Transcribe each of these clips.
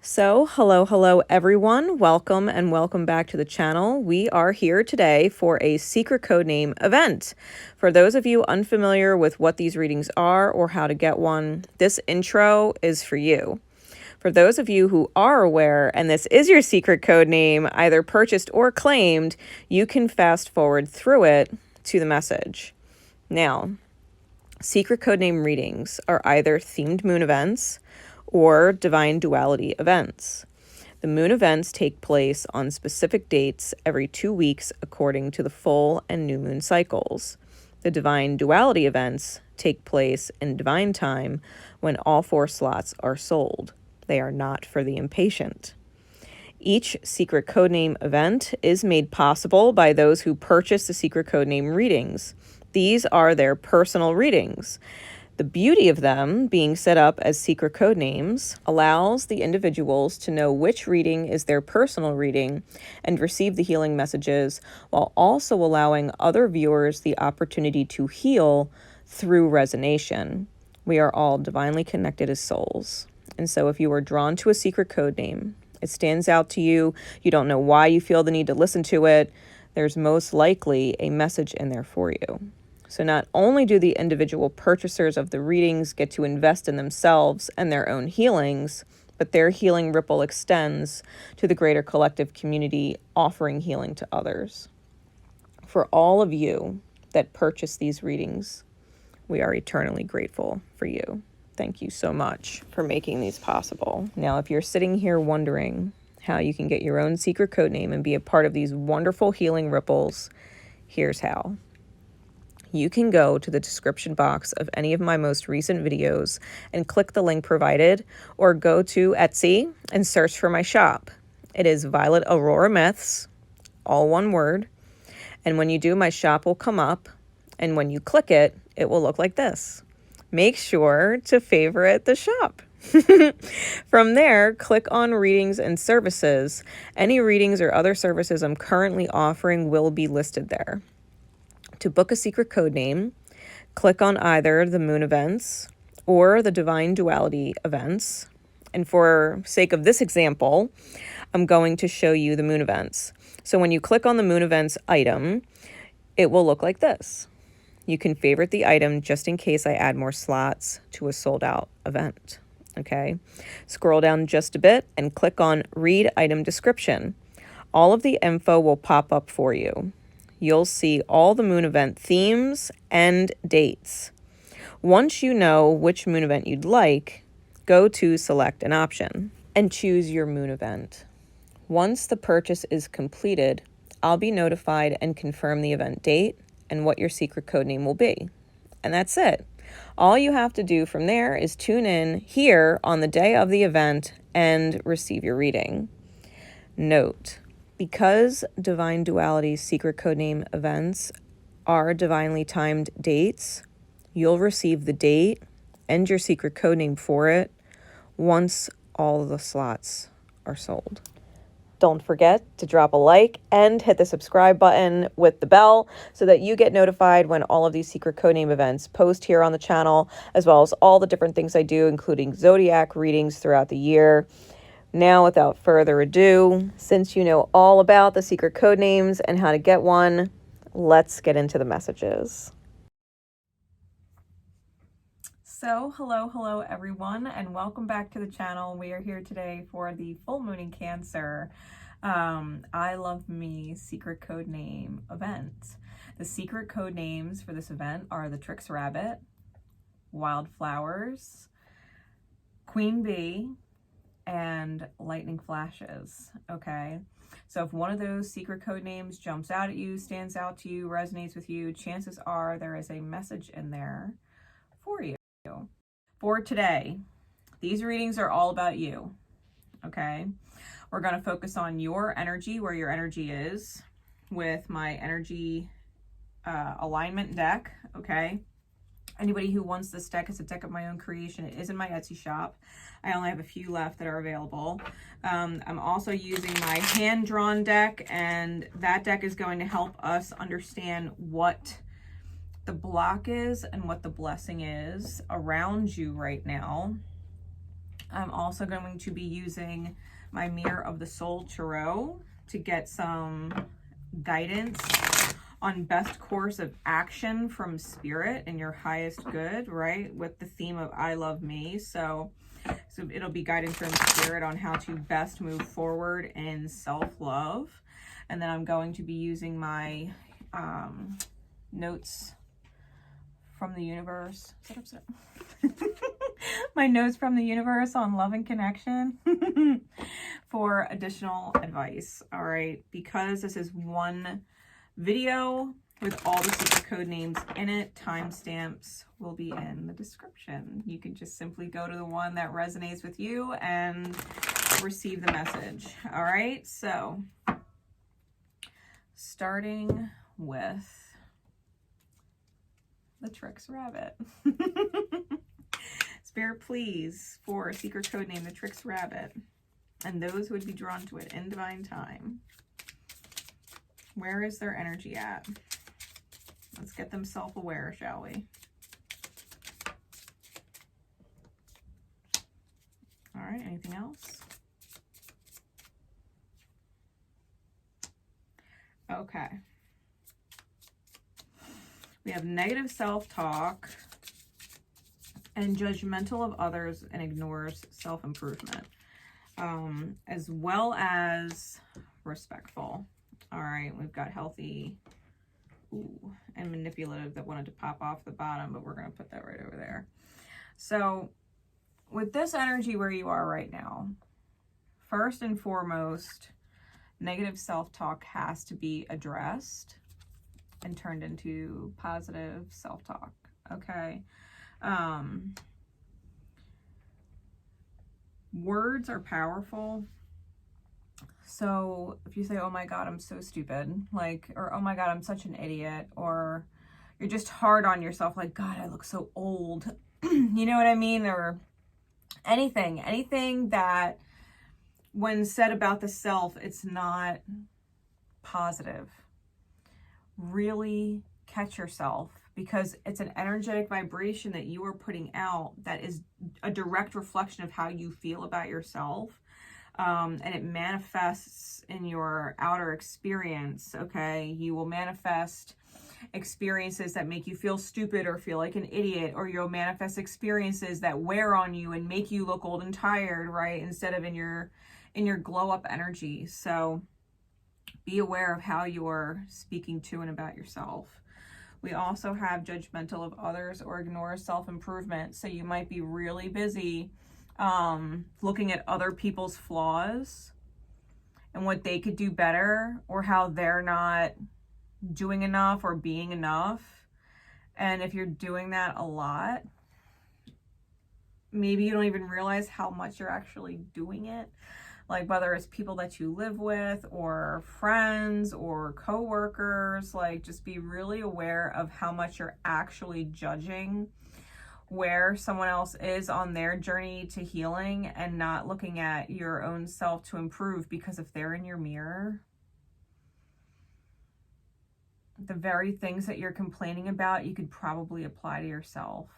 So, hello everyone. Welcome and welcome back to the channel. We are here today for a secret codename event. For those of you unfamiliar with what these readings are or how to get one, this intro is for you. For those of you who are aware and this is your secret codename, either purchased or claimed, you can fast forward through it to the message. Now, secret codename readings are either themed moon events or divine duality events. The moon events take place on specific dates every 2 weeks according to the full and new moon cycles. The divine duality events take place in divine time when all 4 slots are sold. They are not for the impatient. Each secret codename event is made possible by those who purchase the secret codename readings. These are their personal readings. The beauty of them being set up as secret codenames allows the individuals to know which reading is their personal reading and receive the healing messages, while also allowing other viewers the opportunity to heal through resonation. We are all divinely connected as souls. And so if you are drawn to a secret codename, it stands out to you, you don't know why you feel the need to listen to it, there's most likely a message in there for you. So not only do the individual purchasers of the readings get to invest in themselves and their own healings, but their healing ripple extends to the greater collective community, offering healing to others. For all of you that purchase these readings, we are eternally grateful for you. Thank you so much for making these possible. Now, if you're sitting here wondering how you can get your own secret codename and be a part of these wonderful healing ripples, here's how. You can go to the description box of any of my most recent videos and click the link provided, or go to Etsy and search for my shop. It is VioletAuroraMyths, all one word. And when you do, my shop will come up, and when you click it, it will look like this. Make sure to favorite the shop. From there, click on readings and services. Any readings or other services I'm currently offering will be listed there. To book a secret codename, click on either the moon events or the divine duality events. And for sake of this example, I'm going to show you the moon events. So when you click on the moon events item, it will look like this. You can favorite the item just in case I add more slots to a sold out event. Okay, scroll down just a bit and click on read item description. All of the info will pop up for you. You'll see all the moon event themes and dates. Once you know which moon event you'd like, go to select an option and choose your moon event. Once the purchase is completed, I'll be notified and confirm the event date and what your secret codename will be. And that's it. All you have to do from there is tune in here on the day of the event and receive your reading. Note: because Divine Duality's secret codename events are divinely timed dates, you'll receive the date and your secret codename for it once all of the slots are sold. Don't forget to drop a like and hit the subscribe button with the bell so that you get notified when all of these secret codename events post here on the channel, as well as all the different things I do, including zodiac readings throughout the year. Now, without further ado, since you know all about the secret codenames and how to get one, let's get into the messages. So, hello everyone, and welcome back to the channel. We are here today for the full moon in Cancer. I Love Me secret codename event. The secret codenames for this event are the Trix Rabbit, Wildflowers, Queen Bee, and Lightning Flashes. Okay, so if one of those secret code names jumps out at you, stands out to you, resonates with you, chances are there is a message in there for you. For today, these readings are all about you. Okay, we're going to focus on your energy, where your energy is, with my energy alignment deck. Okay, anybody who wants this deck, it's a deck of my own creation. It is in my Etsy shop. I only have a few left that are available. I'm also using my hand-drawn deck, and that deck is going to help us understand what the block is and what the blessing is around you right now. I'm also going to be using my Mirror of the Soul Tarot to get some guidance on best course of action from Spirit and your highest good, right? With the theme of I love me. So it'll be guidance from Spirit on how to best move forward in self-love. And then I'm going to be using my notes from the universe. Is that upset? My notes from the universe on love and connection for additional advice. All right, because this is one video with all the secret code names in it, timestamps will be in the description. You can just simply go to the one that resonates with you and receive the message. All right, so starting with the Trix Rabbit. Spirit, please, for a secret code name, the Trix Rabbit, and those who would be drawn to it in divine time. Where is their energy at? Let's get them self-aware, shall we? All right, anything else? Okay. We have negative self-talk and judgmental of others and ignores self-improvement, as well as respectful. All right, we've got healthy, and manipulative that wanted to pop off the bottom, but we're going to put that right over there. So with this energy where you are right now, first and foremost, negative self-talk has to be addressed and turned into positive self-talk, okay? Words are powerful. So if you say, oh my God, I'm so stupid, like, or oh my God, I'm such an idiot, or you're just hard on yourself, like, God, I look so old, you know what I mean? Or anything that when said about the self, it's not positive. Really catch yourself, because it's an energetic vibration that you are putting out that is a direct reflection of how you feel about yourself. And it manifests in your outer experience, okay? You will manifest experiences that make you feel stupid or feel like an idiot, or you'll manifest experiences that wear on you and make you look old and tired, right? Instead of in your glow up energy. So be aware of how you're speaking to and about yourself. We also have judgmental of others or ignore self-improvement. So you might be really busy looking at other people's flaws and what they could do better, or how they're not doing enough or being enough. And if you're doing that a lot, maybe you don't even realize how much you're actually doing it. Like whether it's people that you live with or friends or coworkers, like just be really aware of how much you're actually judging where someone else is on their journey to healing, and not looking at your own self to improve, because if they're in your mirror, the very things that you're complaining about, you could probably apply to yourself.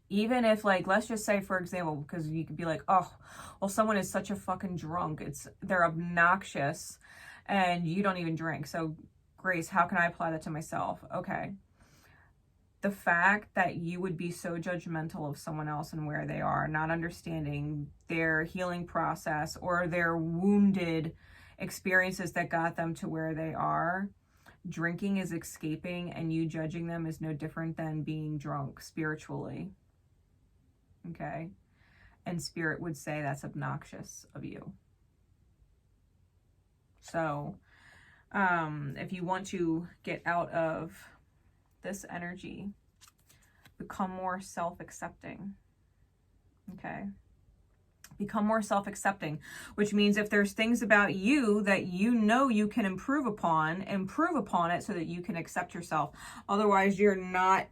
Even if, like, let's just say, for example, because you could be like, oh, well, someone is such a fucking drunk. They're obnoxious and you don't even drink. So Grace, how can I apply that to myself? Okay. The fact that you would be so judgmental of someone else and where they are, not understanding their healing process or their wounded experiences that got them to where they are. Drinking is escaping, and you judging them is no different than being drunk spiritually. Okay? And Spirit would say that's obnoxious of you. So, if you want to get out of this energy, become more self-accepting. Okay? Become more self-accepting, which means if there's things about you that you know you can improve upon it so that you can accept yourself. Otherwise, you're not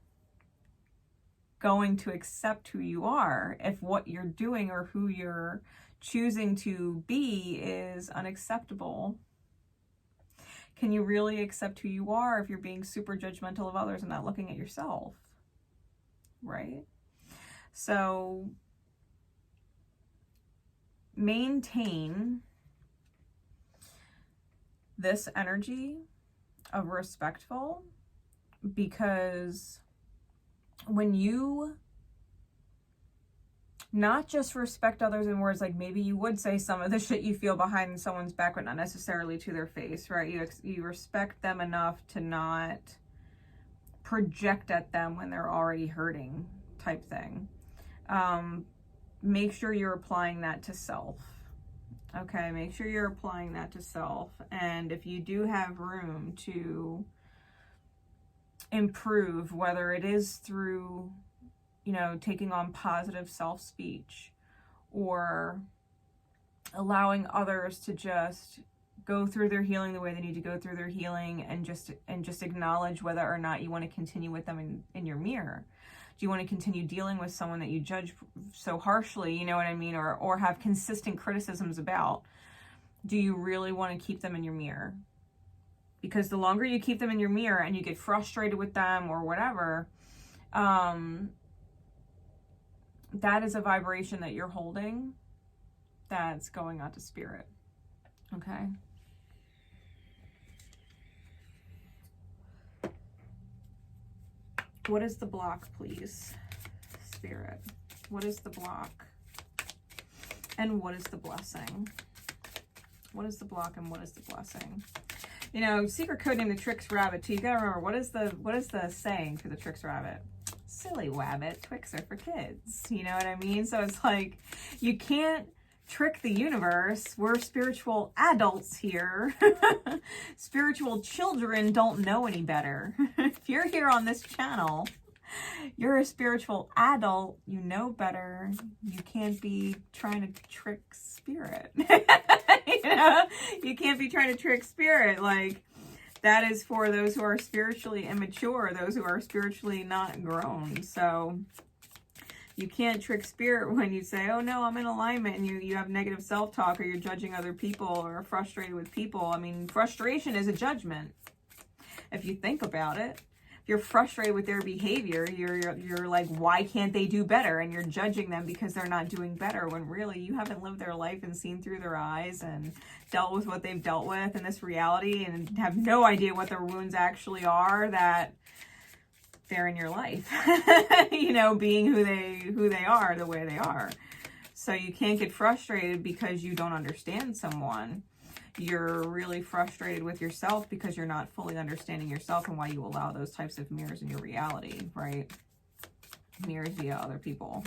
going to accept who you are if what you're doing or who you're choosing to be is unacceptable. Can you really accept who you are if you're being super judgmental of others and not looking at yourself? Right? So maintain this energy of respectful, because when you not just respect others in words, like maybe you would say some of the shit you feel behind someone's back, but not necessarily to their face, right? You respect them enough to not project at them when they're already hurting, type thing. Make sure you're applying that to self. Okay, make sure you're applying that to self. And if you do have room to improve, whether it is through, you know, taking on positive self-speech or allowing others to just go through their healing the way they need to go through their healing, and just acknowledge whether or not you want to continue with them in your mirror. Do you want to continue dealing with someone that you judge so harshly, you know what I mean, or have consistent criticisms about? Do you really want to keep them in your mirror? Because the longer you keep them in your mirror and you get frustrated with them or whatever, that is a vibration that you're holding that's going out to spirit. Okay? What is the block, please, Spirit? What is the block? And what is the blessing? What is the block and what is the blessing? You know, secret code name the Trix Rabbit too. You gotta remember, what is the saying for the Trix Rabbit? Silly wabbit, Twix are for kids. You know what I mean? So it's like, you can't trick the universe. We're spiritual adults here. Spiritual children don't know any better. If you're here on this channel, you're a spiritual adult, you know better. You can't be trying to trick spirit. You know, you can't be trying to trick spirit. Like, that is for those who are spiritually immature, those who are spiritually not grown. So you can't trick spirit when you say, oh no, I'm in alignment, and you have negative self-talk, or you're judging other people, or frustrated with people. I mean, frustration is a judgment. If you think about it, if you're frustrated with their behavior, you're like, why can't they do better? And you're judging them because they're not doing better, when really you haven't lived their life and seen through their eyes and dealt with what they've dealt with in this reality, and have no idea what their wounds actually are, that they're in your life, you know, being who they are, the way they are. So you can't get frustrated because you don't understand someone. You're really frustrated with yourself because you're not fully understanding yourself, and why you allow those types of mirrors in your reality, right? Mirrors via other people.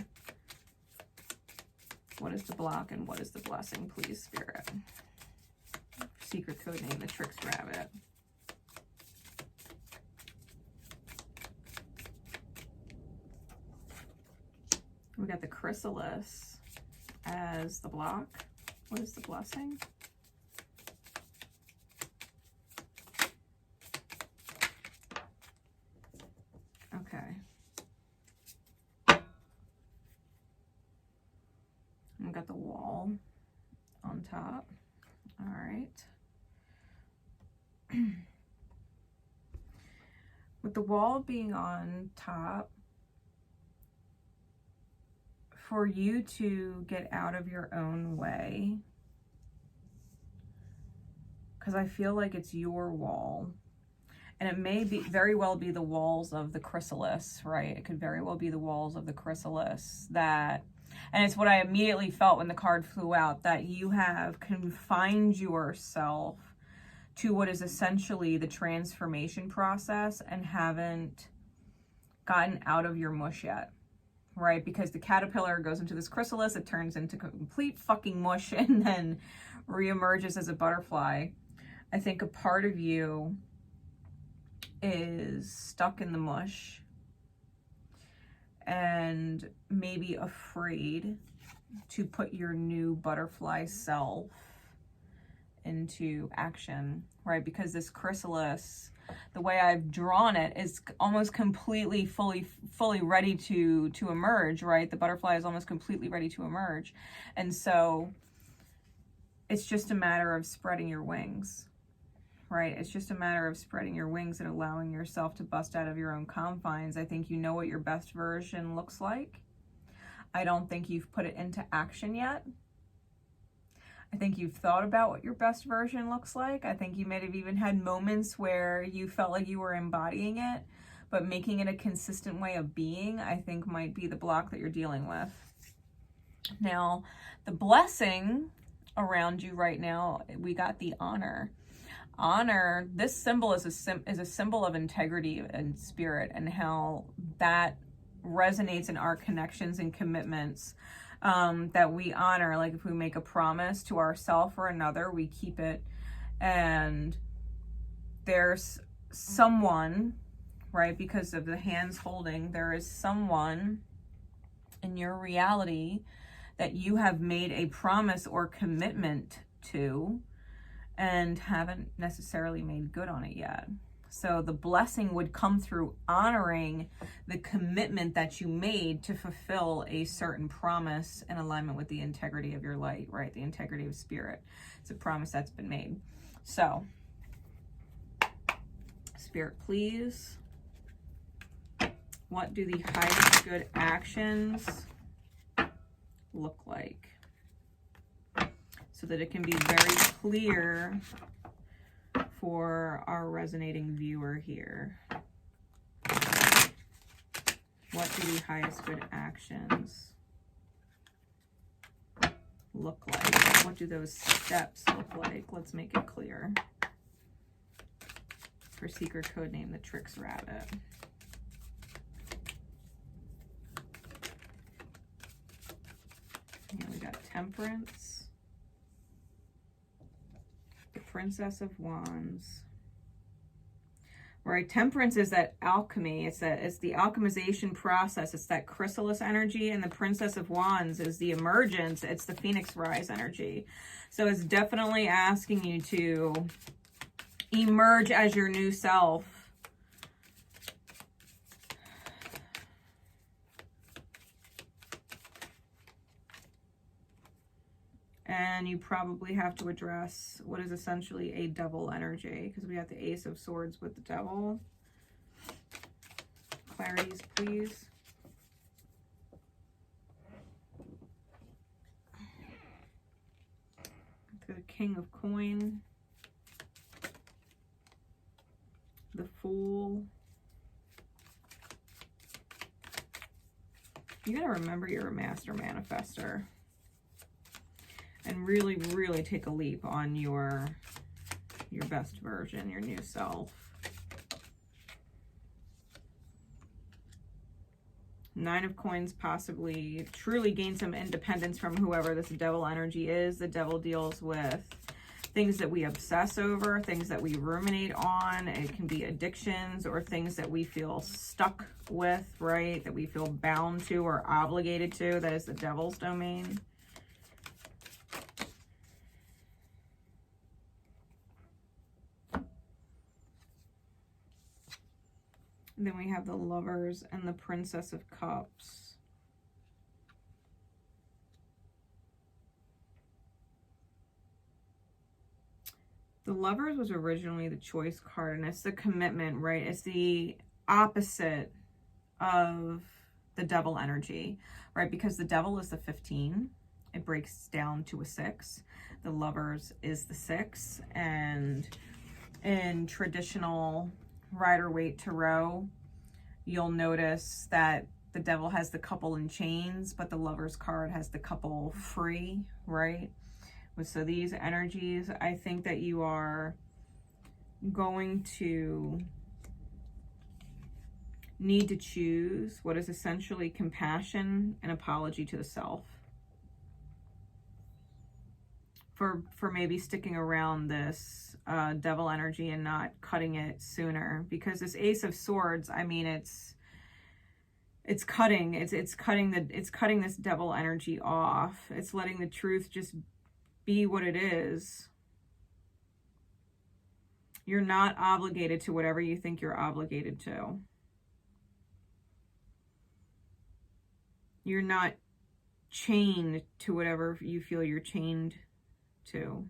What is the block and what is the blessing, please, Spirit? Secret code name the Trix Rabbit. We got the chrysalis as the block. What is the blessing? Okay. We got the wall on top. All right. With the wall being on top, for you to get out of your own way, because I feel like it's your wall, and it may be very well be the walls of the chrysalis, right? It could very well be the walls of the chrysalis that, and it's what I immediately felt when the card flew out, that you have confined yourself to what is essentially the transformation process and haven't gotten out of your mush yet. Right? Because the caterpillar goes into this chrysalis, it turns into complete fucking mush, and then reemerges as a butterfly. I think a part of you is stuck in the mush and maybe afraid to put your new butterfly self into action, right? Because this chrysalis, the way I've drawn it, is almost completely fully ready to emerge, right? The butterfly is almost completely ready to emerge. And so it's just a matter of spreading your wings, right? It's just a matter of spreading your wings and allowing yourself to bust out of your own confines. I think you know what your best version looks like. I don't think you've put it into action yet. I think you've thought about what your best version looks like. I think you might have even had moments where you felt like you were embodying it, but making it a consistent way of being, I think, might be the block that you're dealing with. Now, the blessing around you right now, we got the honor. Honor, this symbol is a symbol of integrity and spirit, and how that resonates in our connections and commitments. That we honor, like if we make a promise to ourselves or another, we keep it. And there's someone, right, because of the hands holding, there is someone in your reality that you have made a promise or commitment to and haven't necessarily made good on it yet. So the blessing would come through honoring the commitment that you made to fulfill a certain promise in alignment with the integrity of your light, right? The integrity of spirit. It's a promise that's been made. So, Spirit, please, what do the highest good actions look like? So that it can be very clear for our resonating viewer here. What do the highest good actions look like? What do those steps look like? Let's make it clear. For secret code name, the Trix Rabbit. Here we got Temperance. Princess of Wands. Right, Temperance is that alchemy. It's the alchemization process. It's that chrysalis energy, and the Princess of Wands is the emergence. It's the Phoenix Rise energy. So it's definitely asking you to emerge as your new self. And you probably have to address what is essentially a devil energy, because we have the Ace of Swords with the devil. Clarities, please. The King of Coin. The Fool. You gotta remember you're a master manifester. And really, really take a leap on your best version, your new self. Nine of Coins, possibly truly gain some independence from whoever this devil energy is. The devil deals with things that we obsess over, things that we ruminate on. It can be addictions or things that we feel stuck with, right? That we feel bound to or obligated to. That is the devil's domain. Then we have the Lovers and the Princess of Cups. The Lovers was originally the choice card, and it's the commitment, right? It's the opposite of the devil energy, right? Because the devil is the 15. It breaks down to a 6. The Lovers is the 6. And in traditional Rider-Waite Tarot, you'll notice that the devil has the couple in chains, but the Lovers card has the couple free, right? So these energies, I think that you are going to need to choose what is essentially compassion and apology to the self. For maybe sticking around this devil energy and not cutting it sooner, because this Ace of Swords, I mean, it's cutting this devil energy off. It's letting the truth just be what it is. You're not obligated to whatever you think you're obligated to. You're not chained to whatever you feel you're chained to.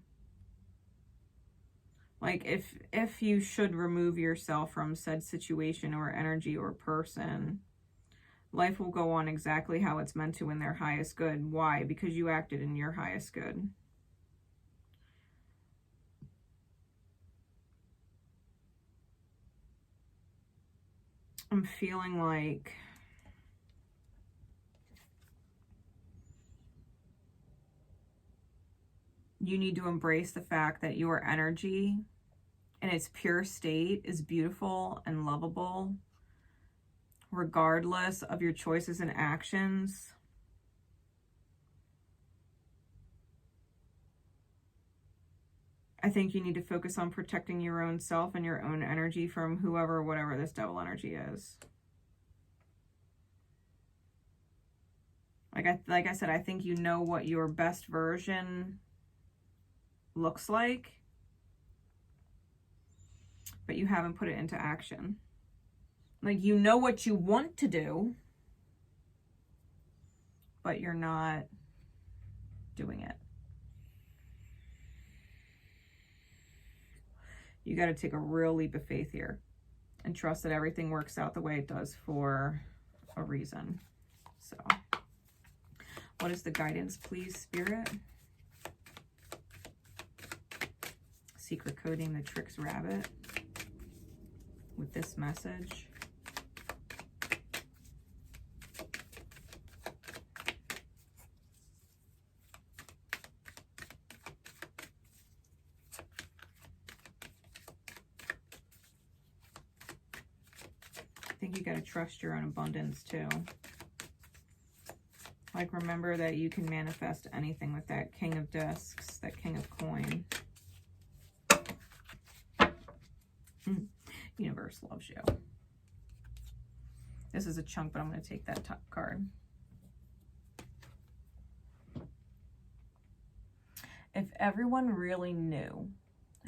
Like if you should remove yourself from said situation or energy or person, life will go on exactly how it's meant to in their highest good. Why? Because you acted in your highest good. I'm feeling like you need to embrace the fact that your energy in its pure state is beautiful and lovable, regardless of your choices and actions. I think you need to focus on protecting your own self and your own energy from whoever, whatever this devil energy is. Like I said, I think you know what your best version looks like, but you haven't put it into action. Like, you know what you want to do, but you're not doing it. You got to take a real leap of faith here and trust that everything works out the way it does for a reason. So, what is the guidance, please, Spirit? Secret coding the Trix Rabbit with this message. I think you got to trust your own abundance too. Like, remember that you can manifest anything with that King of Discs, that King of Coin. Universe loves you. This is a chunk, but I'm going to take that top card. If everyone really knew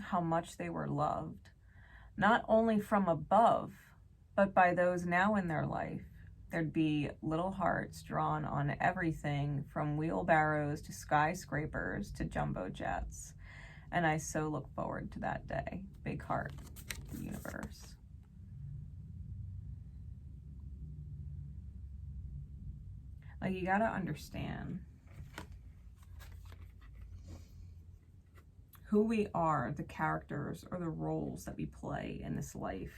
how much they were loved, not only from above, but by those now in their life, there'd be little hearts drawn on everything from wheelbarrows to skyscrapers to jumbo jets. And I so look forward to that day. Big heart, the universe. Like, you gotta understand who we are, the characters or the roles that we play in this life.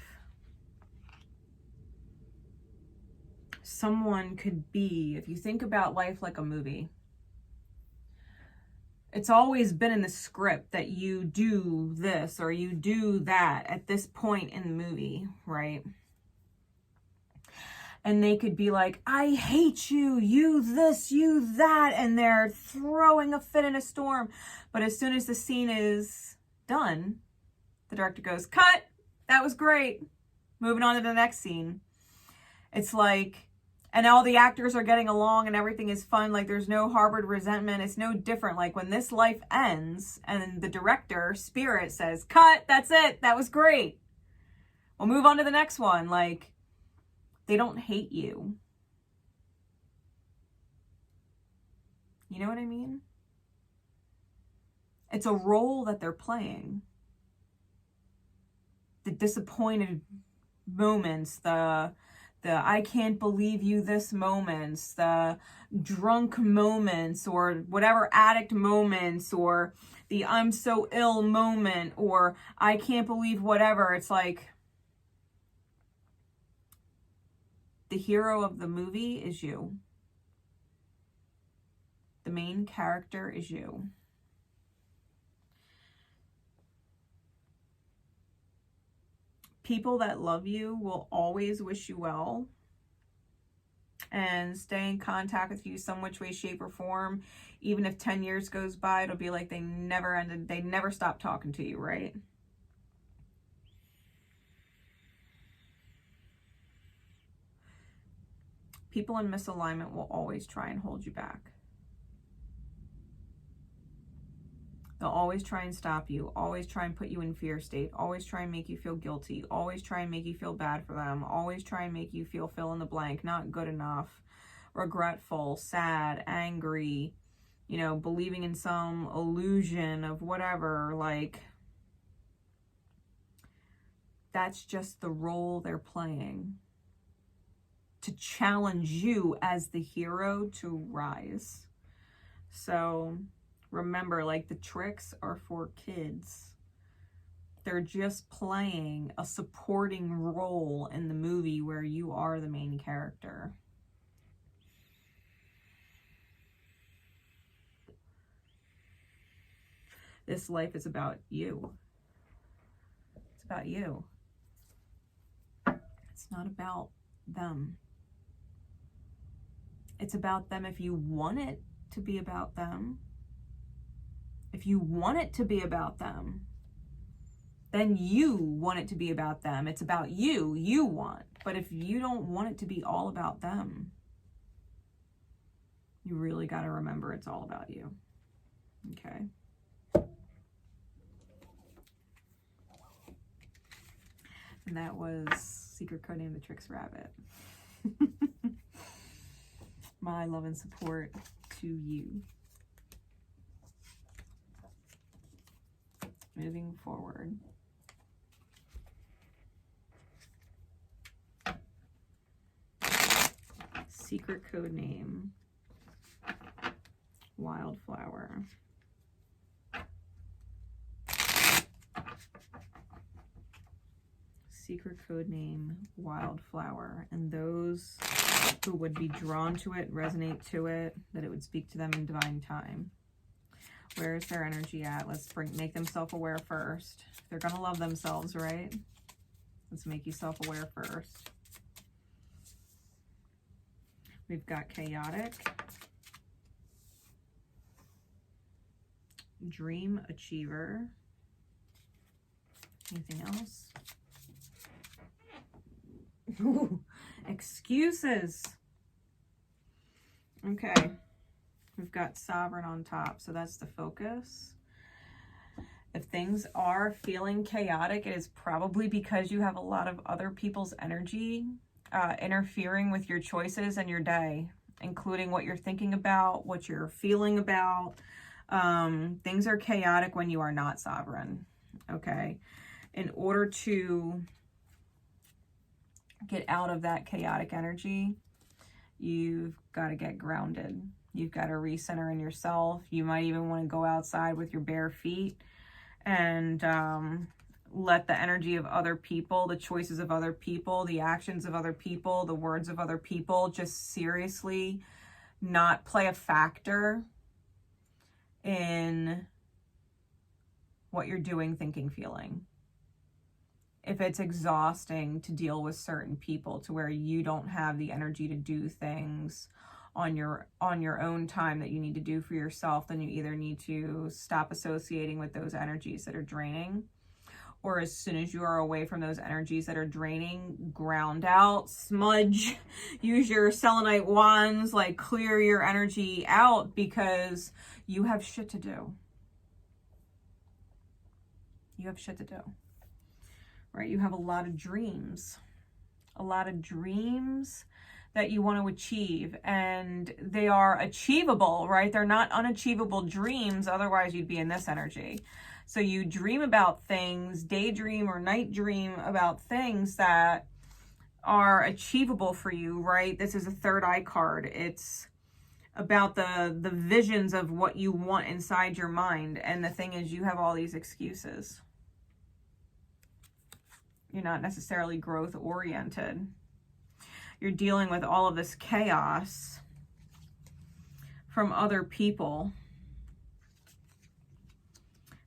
Someone could be, if you think about life like a movie, it's always been in the script that you do this or you do that at this point in the movie, right? And they could be like, I hate you, you this, you that, and they're throwing a fit in a storm. But as soon as the scene is done, the director goes, cut, that was great. Moving on to the next scene. It's like, and all the actors are getting along and everything is fun. Like, there's no harbored resentment. It's no different. Like, when this life ends and the director, Spirit, says, cut, that's it, that was great, we'll move on to the next one. Like, they don't hate you. You know what I mean? It's a role that they're playing. The disappointed moments, the I can't believe you this moments, the drunk moments, or whatever addict moments, or the I'm so ill moment, or I can't believe whatever. It's like, the hero of the movie is you. The main character is you. People that love you will always wish you well and stay in contact with you some which way, shape, or form. Even if 10 years goes by, it'll be like they never ended, they never stopped talking to you, right? People in misalignment will always try and hold you back. They'll always try and stop you, always try and put you in fear state, always try and make you feel guilty, always try and make you feel bad for them, always try and make you feel fill in the blank, not good enough, regretful, sad, angry, you know, believing in some illusion of whatever. Like, that's just the role they're playing to challenge you as the hero to rise. So remember, like, the tricks are for kids. They're just playing a supporting role in the movie where you are the main character. This life is about you. It's about you. It's not about them. It's about them if you want it to be about them. If you want it to be about them, then you want it to be about them. It's about you, you want. But if you don't want it to be all about them, you really got to remember it's all about you. Okay. And that was secret codename the Trix Rabbit. My love and support to you. Moving forward. Secret codename Wildflower. Secret codename Wildflower. And those who would be drawn to it, resonate to it, that it would speak to them in divine time. Where is their energy at? Let's make them self-aware first. They're going to love themselves, right? Let's make you self-aware first. We've got chaotic, dream achiever. Anything else? Ooh, excuses. Okay. We've got sovereign on top, so that's the focus. If things are feeling chaotic, it is probably because you have a lot of other people's energy interfering with your choices and your day, including what you're thinking about, what you're feeling about. Things are chaotic when you are not sovereign, okay? In order to get out of that chaotic energy, you've got to get grounded. You've got to recenter in yourself. You might even want to go outside with your bare feet and let the energy of other people, the choices of other people, the actions of other people, the words of other people, just seriously not play a factor in what you're doing, thinking, feeling. If it's exhausting to deal with certain people to where you don't have the energy to do things on your own time that you need to do for yourself, then you either need to stop associating with those energies that are draining, or as soon as you are away from those energies that are draining, ground out, smudge, use your selenite wands, like clear your energy out, because you have shit to do. You have shit to do, right? You have a lot of dreams that you want to achieve, and they are achievable, right? They're not unachievable dreams, otherwise you'd be in this energy. So you dream about things, daydream or night dream about things that are achievable for you, right? This is a third eye card. It's about the visions of what you want inside your mind. And the thing is, you have all these excuses. You're not necessarily growth oriented. You're dealing with all of this chaos from other people,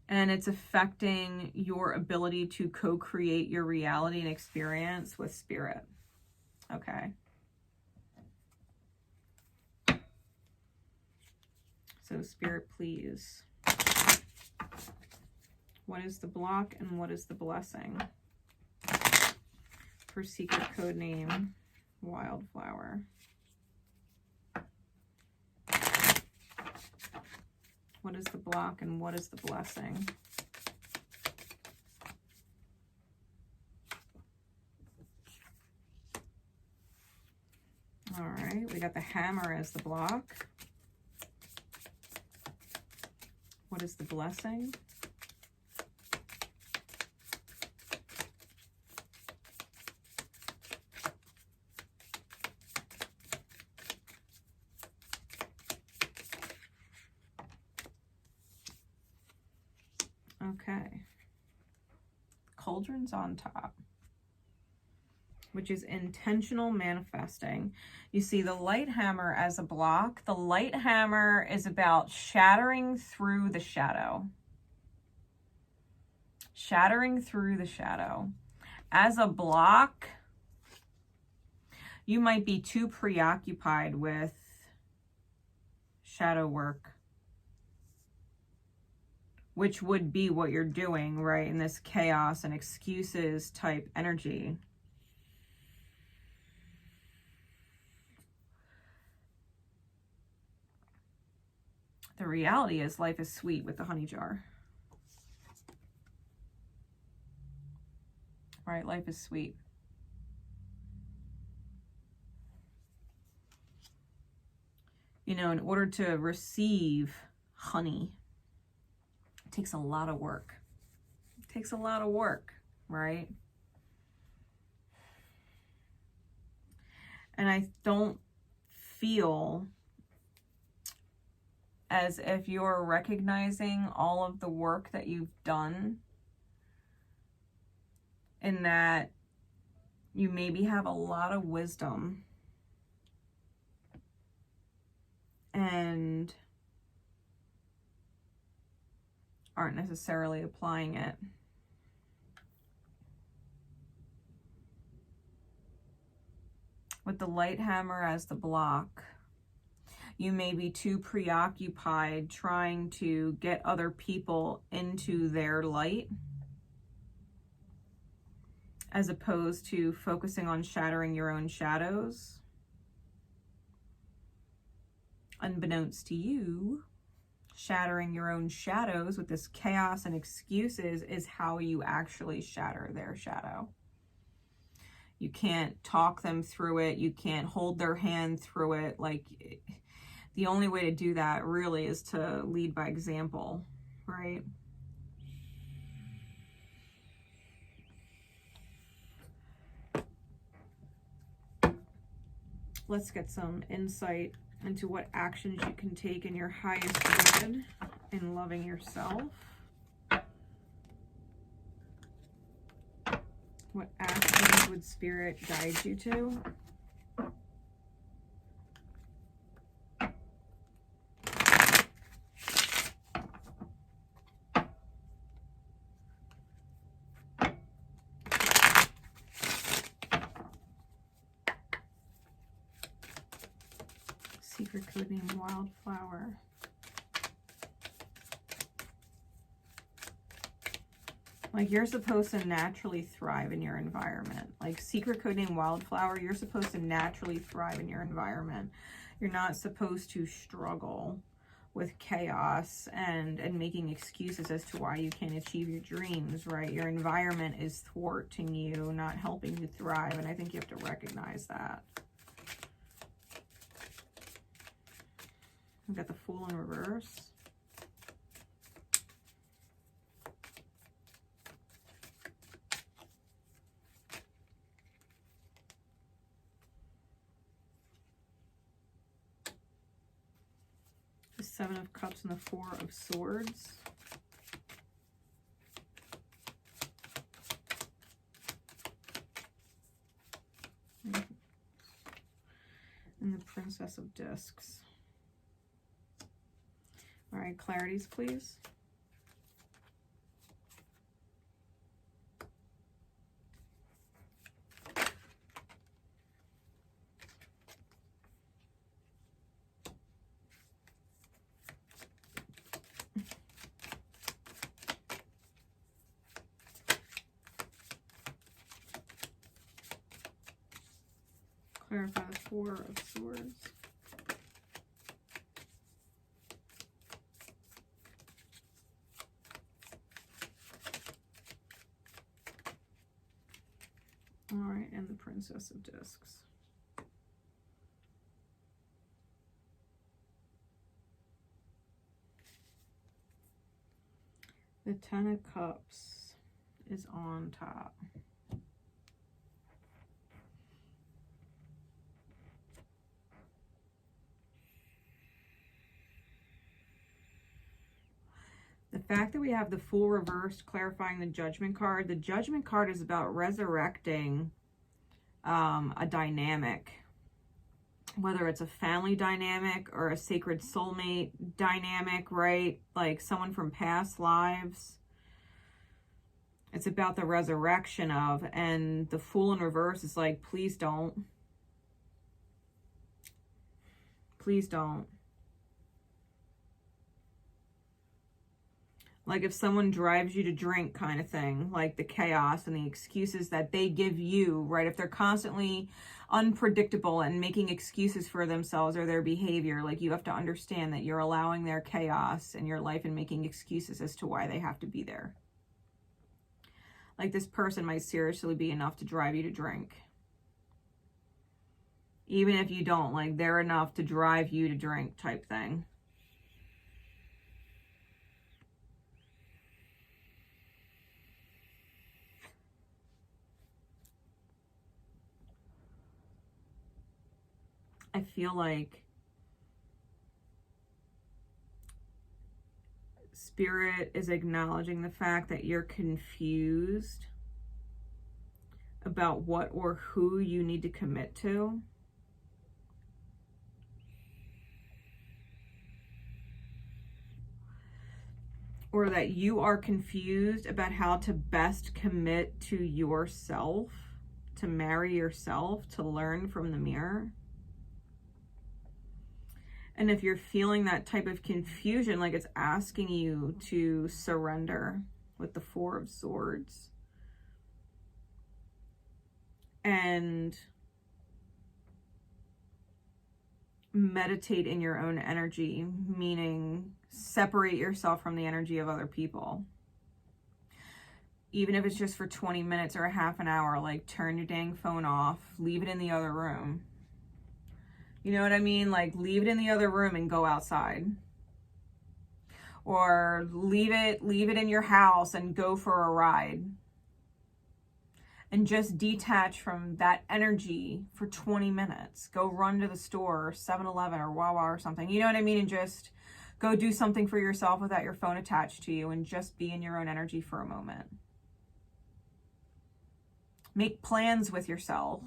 and it's affecting your ability to co-create your reality and experience with spirit. Okay. So spirit, please. What is the block and what is the blessing for secret code name Wildflower? What is the block and what is the blessing? All right, we got the hammer as the block. What is the blessing? Okay. cauldron's on top, which is intentional manifesting. You see the light hammer as a block. The light hammer is about shattering through the shadow. Shattering through the shadow. As a block, you might be too preoccupied with shadow work, which would be what you're doing, right, in this chaos and excuses type energy. The reality is life is sweet with the honey jar. Right, life is sweet. You know, in order to receive honey, it takes a lot of work. It takes a lot of work, right? And I don't feel as if you're recognizing all of the work that you've done, in that you maybe have a lot of wisdom and aren't necessarily applying it. With the light hammer as the block, you may be too preoccupied trying to get other people into their light, as opposed to focusing on shattering your own shadows. Unbeknownst to you, shattering your own shadows with this chaos and excuses is how you actually shatter their shadow. You can't talk them through it. You can't hold their hand through it. Like, the only way to do that really is to lead by example, right? Let's get some insight into what actions you can take in your highest good in loving yourself. What actions would Spirit guide you to? Secret code name Wildflower. Like, you're supposed to naturally thrive in your environment. Like, secret code name Wildflower, you're supposed to naturally thrive in your environment. You're not supposed to struggle with chaos and making excuses as to why you can't achieve your dreams, right? Your environment is thwarting you, not helping you thrive, and I think you have to recognize that. We've got the Fool in reverse. The Seven of Cups and the Four of Swords. And the Princess of Discs. All right, clarities, please. Clarify the Four of Swords. All right, and the Princess of Discs. The Ten of Cups is on top. The fact that we have the Fool reversed, clarifying the Judgment card. The Judgment card is about resurrecting a dynamic, whether it's a family dynamic or a sacred soulmate dynamic, right? Like someone from past lives. It's about the resurrection of, and the Fool in reverse is like, please don't. Please don't. Like if someone drives you to drink kind of thing, like the chaos and the excuses that they give you, right? If they're constantly unpredictable and making excuses for themselves or their behavior, like you have to understand that you're allowing their chaos in your life and making excuses as to why they have to be there. Like this person might seriously be enough to drive you to drink. Even if you don't, like they're enough to drive you to drink type thing. I feel like Spirit is acknowledging the fact that you're confused about what or who you need to commit to. Or that you are confused about how to best commit to yourself, to marry yourself, to learn from the mirror. And if you're feeling that type of confusion, like it's asking you to surrender with the Four of Swords. And meditate in your own energy, meaning separate yourself from the energy of other people. Even if it's just for 20 minutes or a half an hour, like turn your dang phone off, leave it in the other room. You know what I mean? Like leave it in the other room and go outside. Or leave it in your house and go for a ride. And just detach from that energy for 20 minutes. Go run to the store or 7-Eleven or Wawa or something. You know what I mean? And just go do something for yourself without your phone attached to you and just be in your own energy for a moment. Make plans with yourself.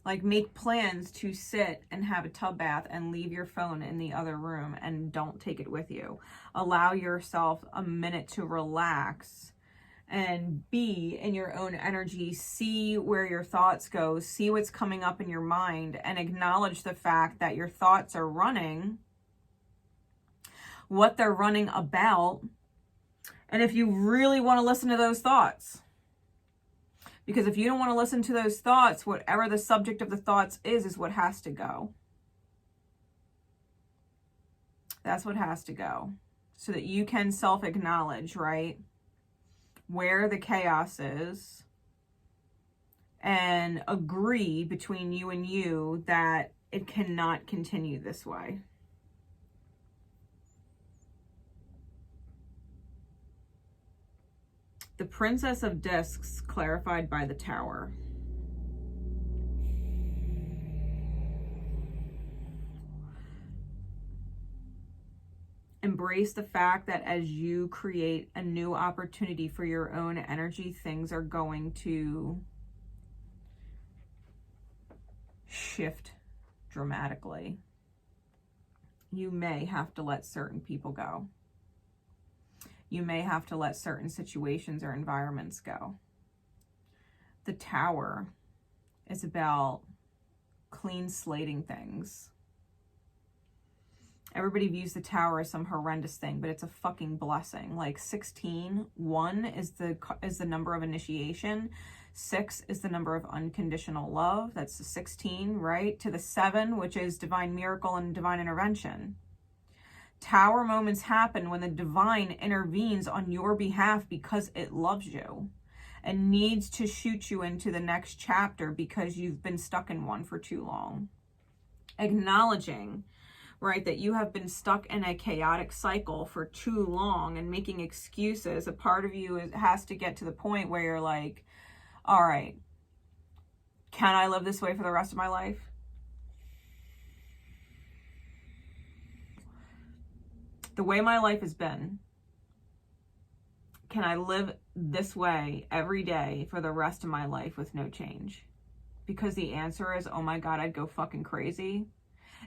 Like make plans to sit and have a tub bath and leave your phone in the other room and don't take it with you. Allow yourself a minute to relax and be in your own energy. See where your thoughts go. See what's coming up in your mind and acknowledge the fact that your thoughts are running, what they're running about, and if you really want to listen to those thoughts. Because if you don't want to listen to those thoughts, whatever the subject of the thoughts is what has to go. That's what has to go. So that you can self-acknowledge, right? Where the chaos is. And agree between you and you that it cannot continue this way. The Princess of Discs, clarified by the Tower. Embrace the fact that as you create a new opportunity for your own energy, things are going to shift dramatically. You may have to let certain people go. You may have to let certain situations or environments go. The Tower is about clean slating things. Everybody views the Tower as some horrendous thing, but it's a fucking blessing. Like 16, 1 is the number of initiation. 6 is the number of unconditional love. That's the 16, right? To the 7, which is divine miracle and divine intervention. Tower moments happen when the divine intervenes on your behalf because it loves you and needs to shoot you into the next chapter because you've been stuck in one for too long. Acknowledging, right, that you have been stuck in a chaotic cycle for too long and making excuses. A part of you has to get to the point where you're like, all right, can I live this way for the rest of my life? The way my life has been can I live this way every day for the rest of my life with no change? Because the answer is, oh my God, I'd go fucking crazy.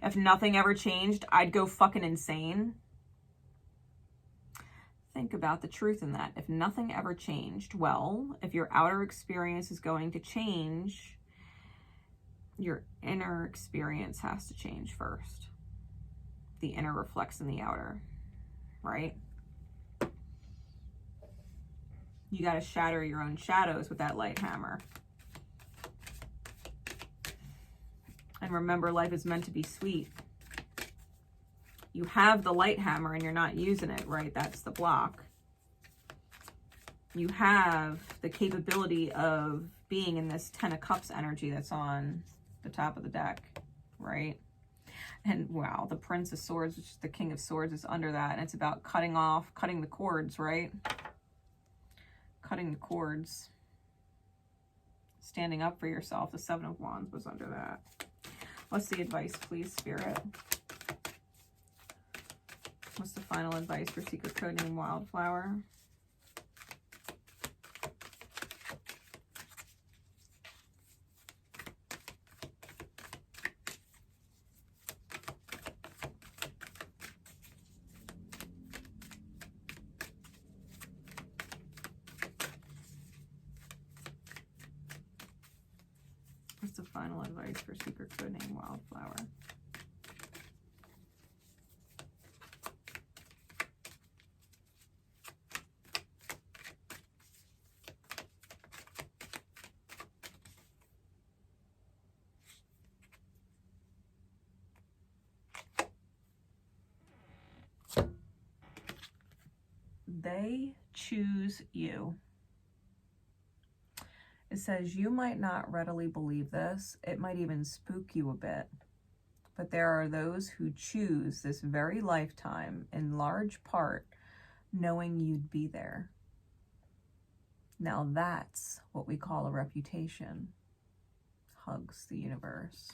If nothing ever changed, I'd go fucking insane. Think about the truth in that. If nothing ever changed, well, if your outer experience is going to change, your inner experience has to change first. The inner reflects in the outer, right? You got to shatter your own shadows with that light hammer. And remember, life is meant to be sweet. You have the light hammer and you're not using it, right? That's the block. You have the capability of being in this 10 of Cups energy that's on the top of the deck, right? And wow, the Prince of Swords, which is the King of Swords, is under that. And it's about cutting the cords, right? Cutting the cords. Standing up for yourself. The Seven of Wands was under that. What's the advice, please, Spirit? What's the final advice for secret code name Wildflower? What's the final advice for secret code name Wildflower? They choose you. It says you might not readily believe this. It might even spook you a bit. But there are those who choose this very lifetime in large part knowing you'd be there. Now that's what we call a reputation. Hugs the universe.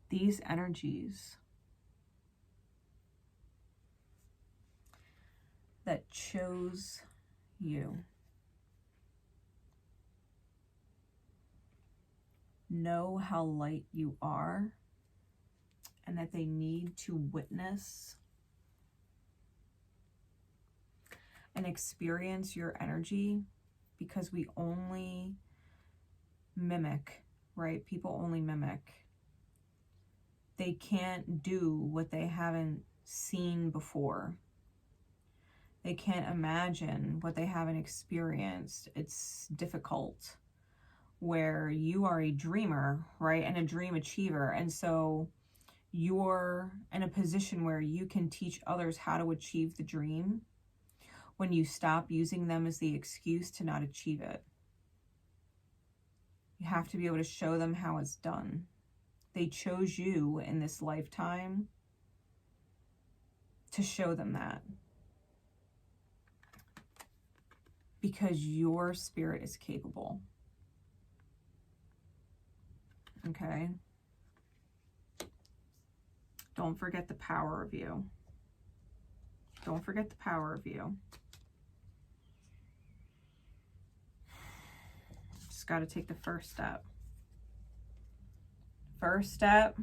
These energies that chose you know how light you are and that they need to witness and experience your energy, because we only mimic, right? People only mimic. They can't do what they haven't seen before. They can't imagine what they haven't experienced. It's difficult. Where you are a dreamer, right? And a dream achiever. And so you're in a position where you can teach others how to achieve the dream when you stop using them as the excuse to not achieve it. You have to be able to show them how it's done. They chose you in this lifetime to show them that. Because your spirit is capable. Okay? Don't forget the power of you. Don't forget the power of you. Just got to take the first step. First step.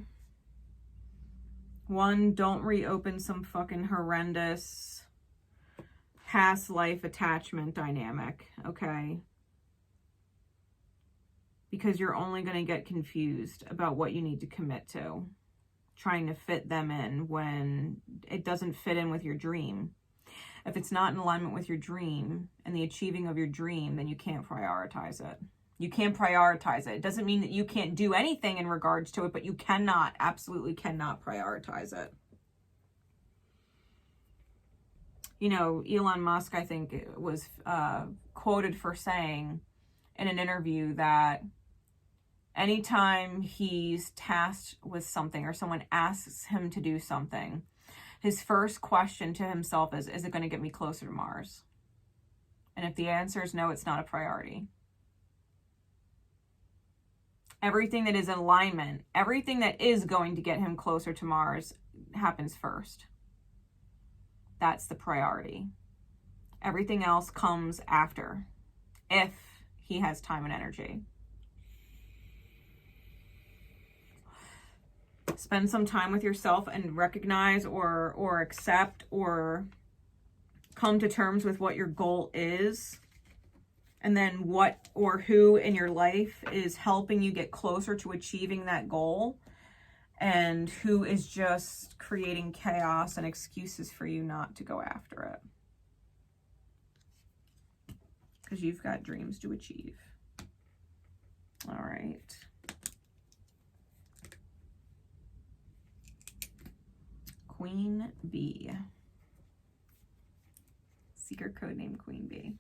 1, don't reopen some fucking horrendous past life attachment dynamic, okay? Because you're only going to get confused about what you need to commit to, trying to fit them in when it doesn't fit in with your dream. If it's not in alignment with your dream and the achieving of your dream, then you can't prioritize it. You can't prioritize it. It doesn't mean that you can't do anything in regards to it, but you cannot, absolutely cannot prioritize it. You know, Elon Musk, I think, was quoted for saying in an interview that anytime he's tasked with something or someone asks him to do something, his first question to himself is it going to get me closer to Mars? And if the answer is no, it's not a priority. Everything that is in alignment, everything that is going to get him closer to Mars happens first. That's the priority. Everything else comes after, if he has time and energy. Spend some time with yourself and recognize or accept or come to terms with what your goal is, and then what or who in your life is helping you get closer to achieving that goal, and who is just creating chaos and excuses for you not to go after it. Because you've got dreams to achieve. All right. Queen Bee. Secret code name Queen Bee.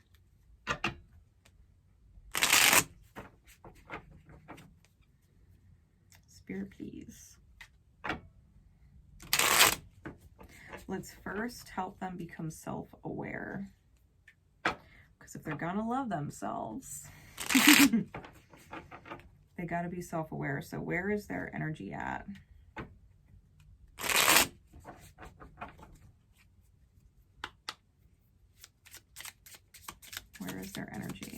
Spirit, please. Let's first help them become self-aware. Because if they're gonna love themselves, they gotta be self-aware. So where is their energy at? Where is their energy?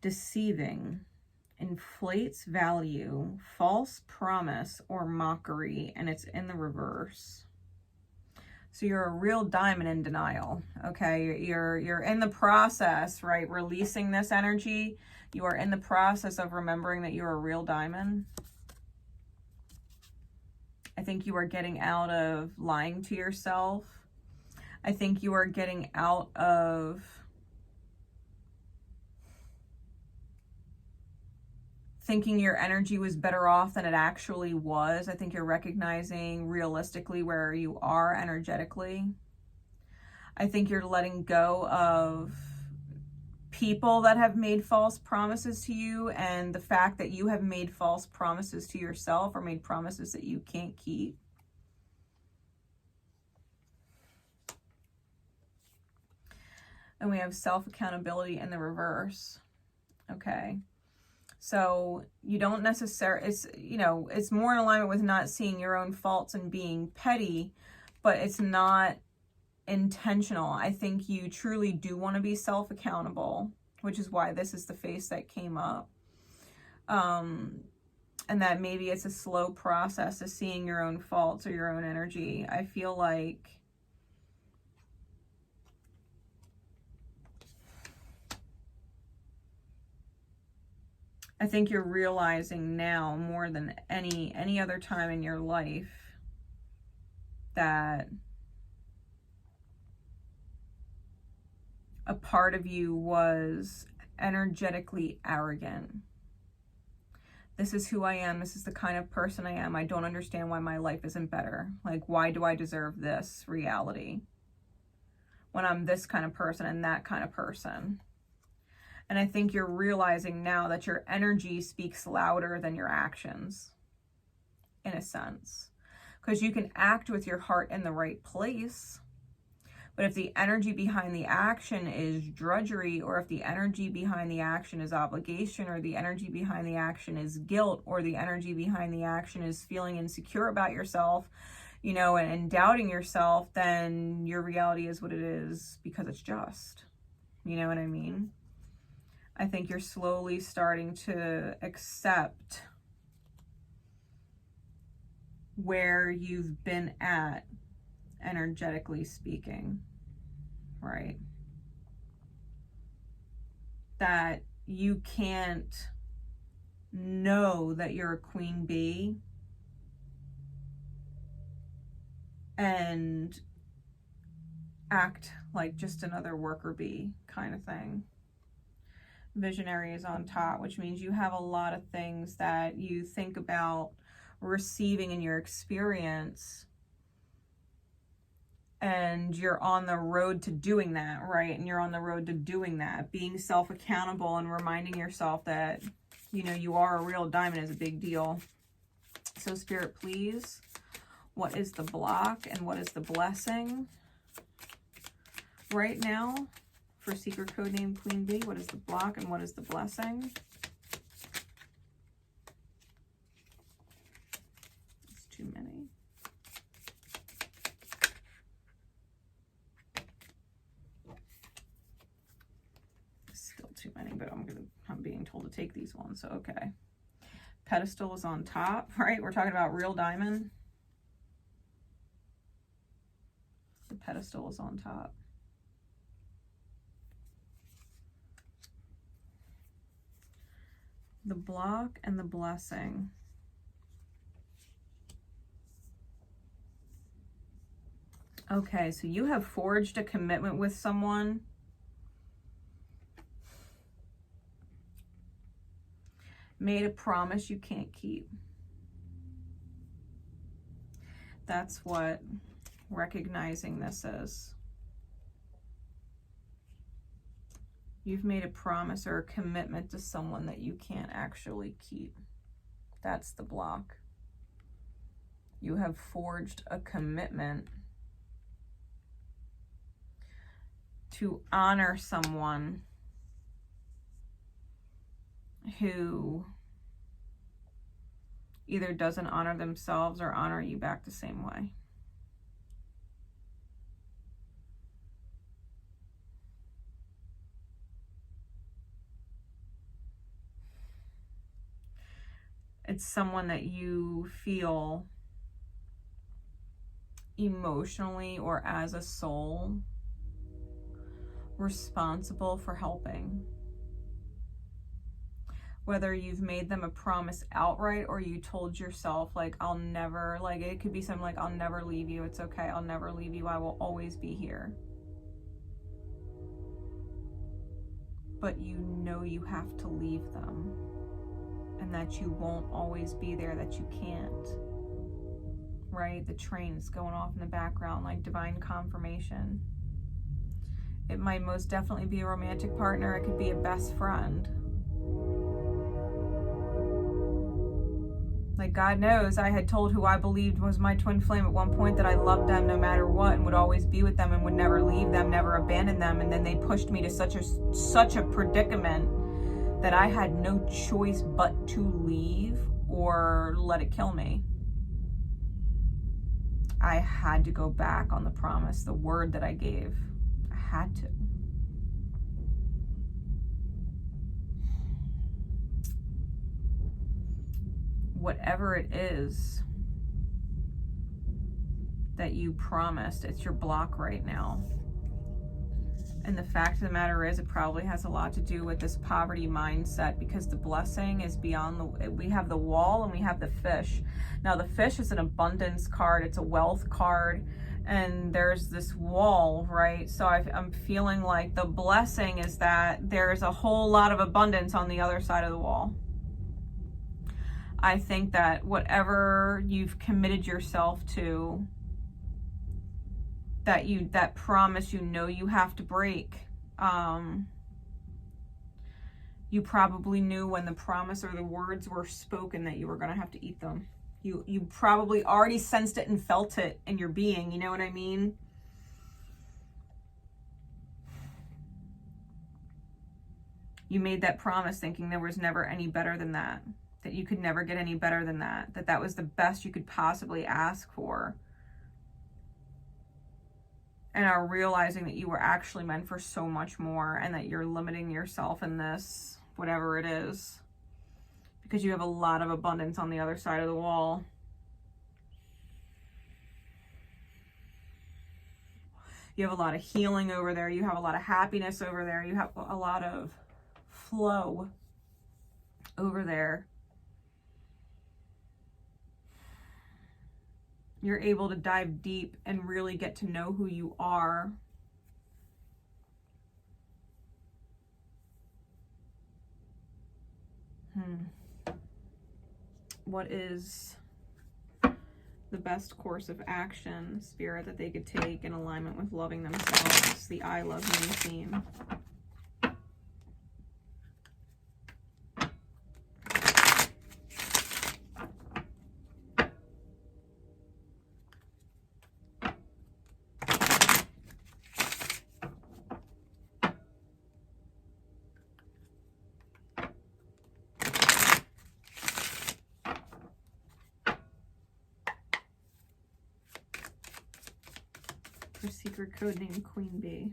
Deceiving, inflates value, false promise, or mockery, and it's in the reverse. So you're a real diamond in denial, okay? You're in the process, right? Releasing this energy. You are in the process of remembering that you're a real diamond. I think you are getting out of lying to yourself. I think you are getting out of thinking your energy was better off than it actually was. I think you're recognizing realistically where you are energetically. I think you're letting go of people that have made false promises to you, and the fact that you have made false promises to yourself or made promises that you can't keep. And we have self-accountability in the reverse. Okay. So you don't necessarily, it's more in alignment with not seeing your own faults and being petty, but it's not intentional. I think you truly do want to be self-accountable, which is why this is the face that came up. And that maybe it's a slow process of seeing your own faults or your own energy. I feel like you're realizing now more than any other time in your life that a part of you was energetically arrogant. This is who I am. This is the kind of person I am. I don't understand why my life isn't better. Like, why do I deserve this reality when I'm this kind of person and that kind of person? And I think you're realizing now that your energy speaks louder than your actions, in a sense. Because you can act with your heart in the right place, but if the energy behind the action is drudgery, or if the energy behind the action is obligation, or the energy behind the action is guilt, or the energy behind the action is feeling insecure about yourself, and doubting yourself, then your reality is what it is because it's just. You know what I mean? I think you're slowly starting to accept where you've been at, energetically speaking, right? That you can't know that you're a queen bee and act like just another worker bee kind of thing. Visionary is on top, which means you have a lot of things that you think about receiving in your experience, and you're on the road to doing that, right? And you're on the road to doing that, being self-accountable and reminding yourself that, you are a real diamond is a big deal. So Spirit, please, What is the block and what is the blessing right now for secret code name Queen Bee? What is the block and what is the blessing? It's too many. Still too many, but I'm being told to take these ones, so okay. Pedestal is on top, right? We're talking about real diamond. The pedestal is on top. The block and the blessing. Okay, so you have forged a commitment with someone. Made a promise you can't keep. That's what recognizing this is. You've made a promise or a commitment to someone that you can't actually keep. That's the block. You have forged a commitment to honor someone who either doesn't honor themselves or honor you back the same way. It's someone that you feel emotionally or as a soul responsible for helping. Whether you've made them a promise outright or you told yourself, like, I'll never, like, it could be something like, I'll never leave you. It's okay. I'll never leave you. I will always be here. But you know you have to leave them and that you won't always be there, that you can't, right? The train's going off in the background like divine confirmation. It might most definitely be a romantic partner. It could be a best friend. Like, God knows I had told who I believed was my twin flame at one point that I loved them no matter what and would always be with them and would never leave them, never abandon them. And then they pushed me to such a predicament that I had no choice but to leave or let it kill me. I had to go back on the promise, the word that I gave. I had to. Whatever it is that you promised, it's your block right now. And the fact of the matter is, it probably has a lot to do with this poverty mindset, because the blessing is beyond we have the wall and we have the fish. Now the fish is an abundance card, it's a wealth card, and there's this wall, right? So I'm feeling like the blessing is that there's a whole lot of abundance on the other side of the wall. I think that whatever you've committed yourself to, that promise you have to break. You probably knew when the promise or the words were spoken that you were going to have to eat them. You probably already sensed it and felt it in your being, you know what I mean? You made that promise thinking there was never any better than that you could never get any better than that was the best you could possibly ask for. And are realizing that you were actually meant for so much more, and that you're limiting yourself in this, whatever it is, because you have a lot of abundance on the other side of the wall. You have a lot of healing over there. You have a lot of happiness over there. You have a lot of flow over there. You're able to dive deep and really get to know who you are. What is the best course of action, Spirit, that they could take in alignment with loving themselves? The I love me theme. for secret code name Queen Bee.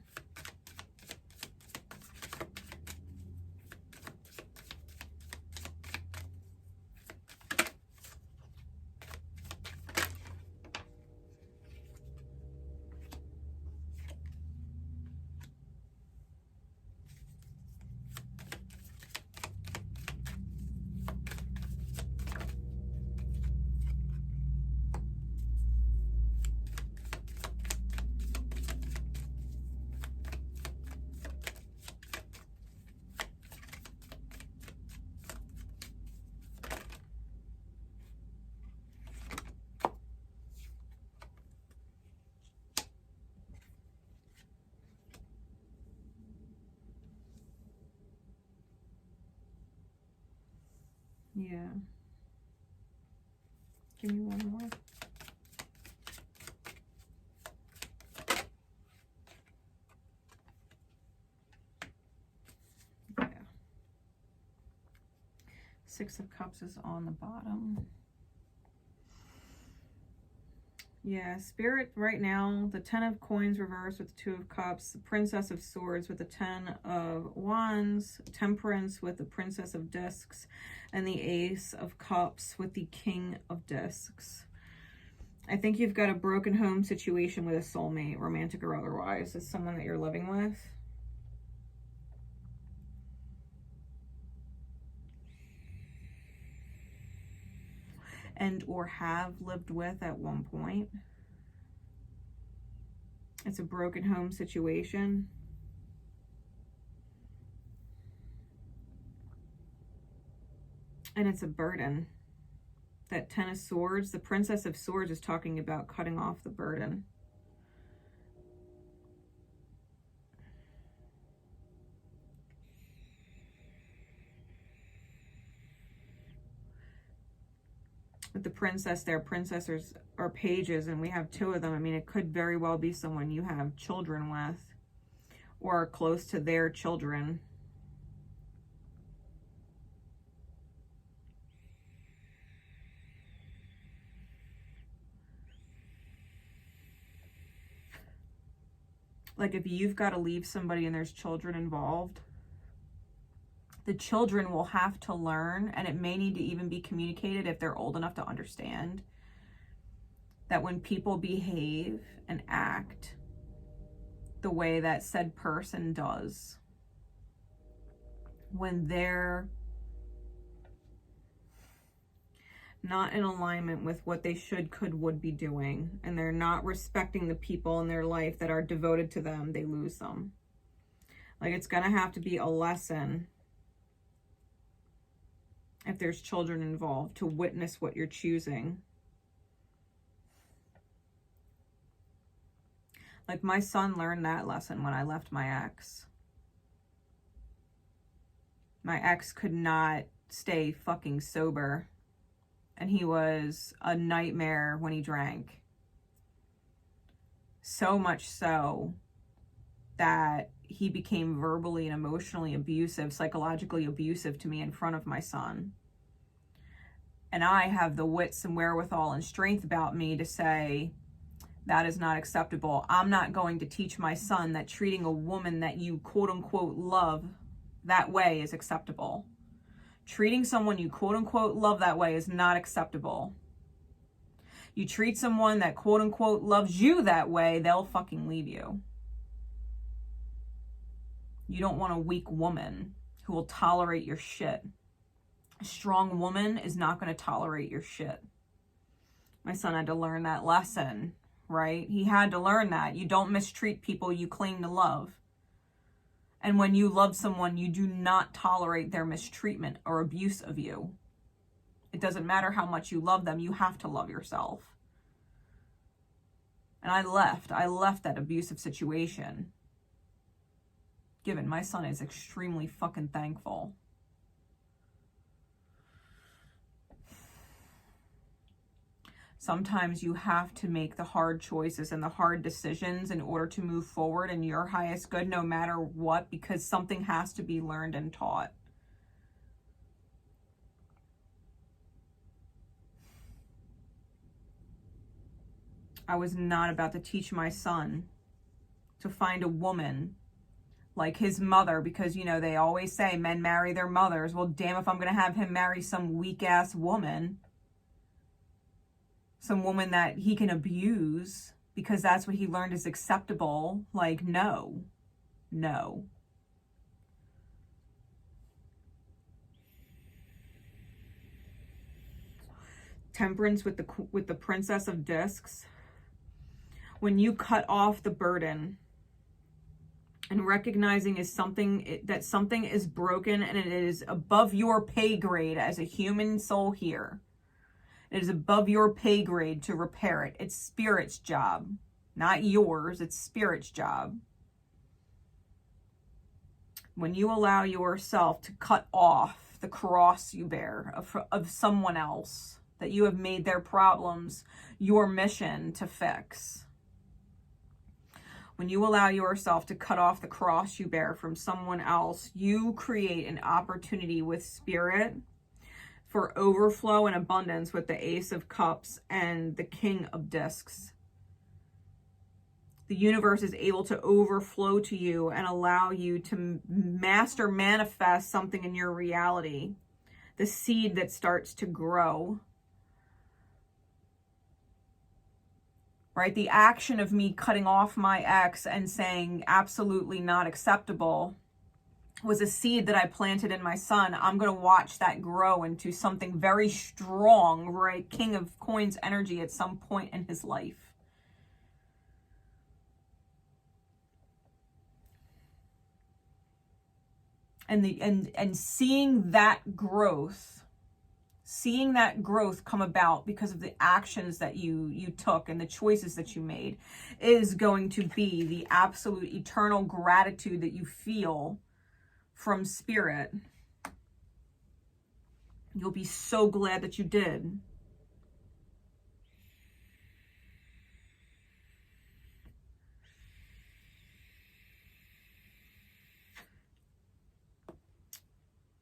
Yeah. Give me one more. Yeah. Six of Cups is on the bottom. Yeah, Spirit right now, the 10 of Coins reversed with the 2 of Cups, the Princess of Swords with the 10 of Wands, Temperance with the Princess of Discs, and the Ace of Cups with the King of Discs. I think you've got a broken home situation with a soulmate, romantic or otherwise. It's someone that you're living with. And or have lived with at one point. It's a broken home situation. And it's a burden. That 10 of Swords, the Princess of Swords is talking about cutting off the burden. With the princess there, princesses are pages, and we have 2 of them. I mean, it could very well be someone you have children with or are close to their children. Like if you've got to leave somebody and there's children involved, the children will have to learn, and it may need to even be communicated if they're old enough to understand, that when people behave and act the way that said person does, when they're not in alignment with what they should, could, would be doing, and they're not respecting the people in their life that are devoted to them, they lose them. Like it's gonna have to be a lesson if there's children involved to witness what you're choosing. Like my son learned that lesson when I left my ex. My ex could not stay fucking sober, and he was a nightmare when he drank. So much so that he became verbally and emotionally abusive, psychologically abusive to me in front of my son. And I have the wits and wherewithal and strength about me to say, that is not acceptable. I'm not going to teach my son that treating a woman that you quote unquote love that way is acceptable. Treating someone you quote unquote love that way is not acceptable. You treat someone that quote unquote loves you that way, they'll fucking leave you. You don't want a weak woman who will tolerate your shit. A strong woman is not going to tolerate your shit. My son had to learn that lesson, right? He had to learn that. You don't mistreat people you claim to love. And when you love someone, you do not tolerate their mistreatment or abuse of you. It doesn't matter how much you love them, you have to love yourself. And I left that abusive situation. Given my son is extremely fucking thankful. Sometimes you have to make the hard choices and the hard decisions in order to move forward in your highest good, no matter what, because something has to be learned and taught. I was not about to teach my son to find a woman like his mother, because, you know, they always say men marry their mothers. Well, damn if I'm going to have him marry some weak-ass woman. Some woman that he can abuse because that's what he learned is acceptable. Like, no. No. Temperance with the Princess of Discs. When you cut off the burden and recognizing that something is broken and it is above your pay grade as a human soul here. It is above your pay grade to repair it. It's Spirit's job, not yours. It's Spirit's job. When you allow yourself to cut off the cross you bear of someone else, that you have made their problems your mission to fix. When you allow yourself to cut off the cross you bear from someone else, you create an opportunity with Spirit for overflow and abundance with the Ace of Cups and the King of Discs. The universe is able to overflow to you and allow you to manifest something in your reality. The seed that starts to grow. Right? The action of me cutting off my ex and saying absolutely not acceptable was a seed that I planted in my son. I'm going to watch that grow into something very strong, right? King of Coins energy at some point in his life. And seeing that growth come about because of the actions that you took and the choices that you made is going to be the absolute eternal gratitude that you feel from Spirit. You'll be so glad that you did.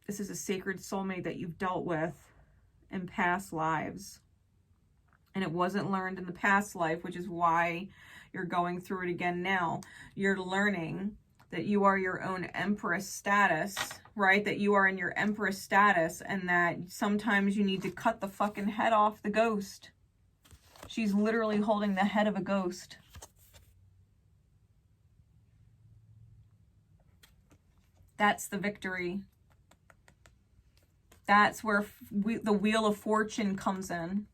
This is a sacred soulmate that you've dealt with in past lives. And it wasn't learned in the past life, which is why you're going through it again now. You're learning that you are your own Empress status, right? That you are in your Empress status and that sometimes you need to cut the fucking head off the ghost. She's literally holding the head of a ghost. That's the victory. That's where the Wheel of Fortune comes in.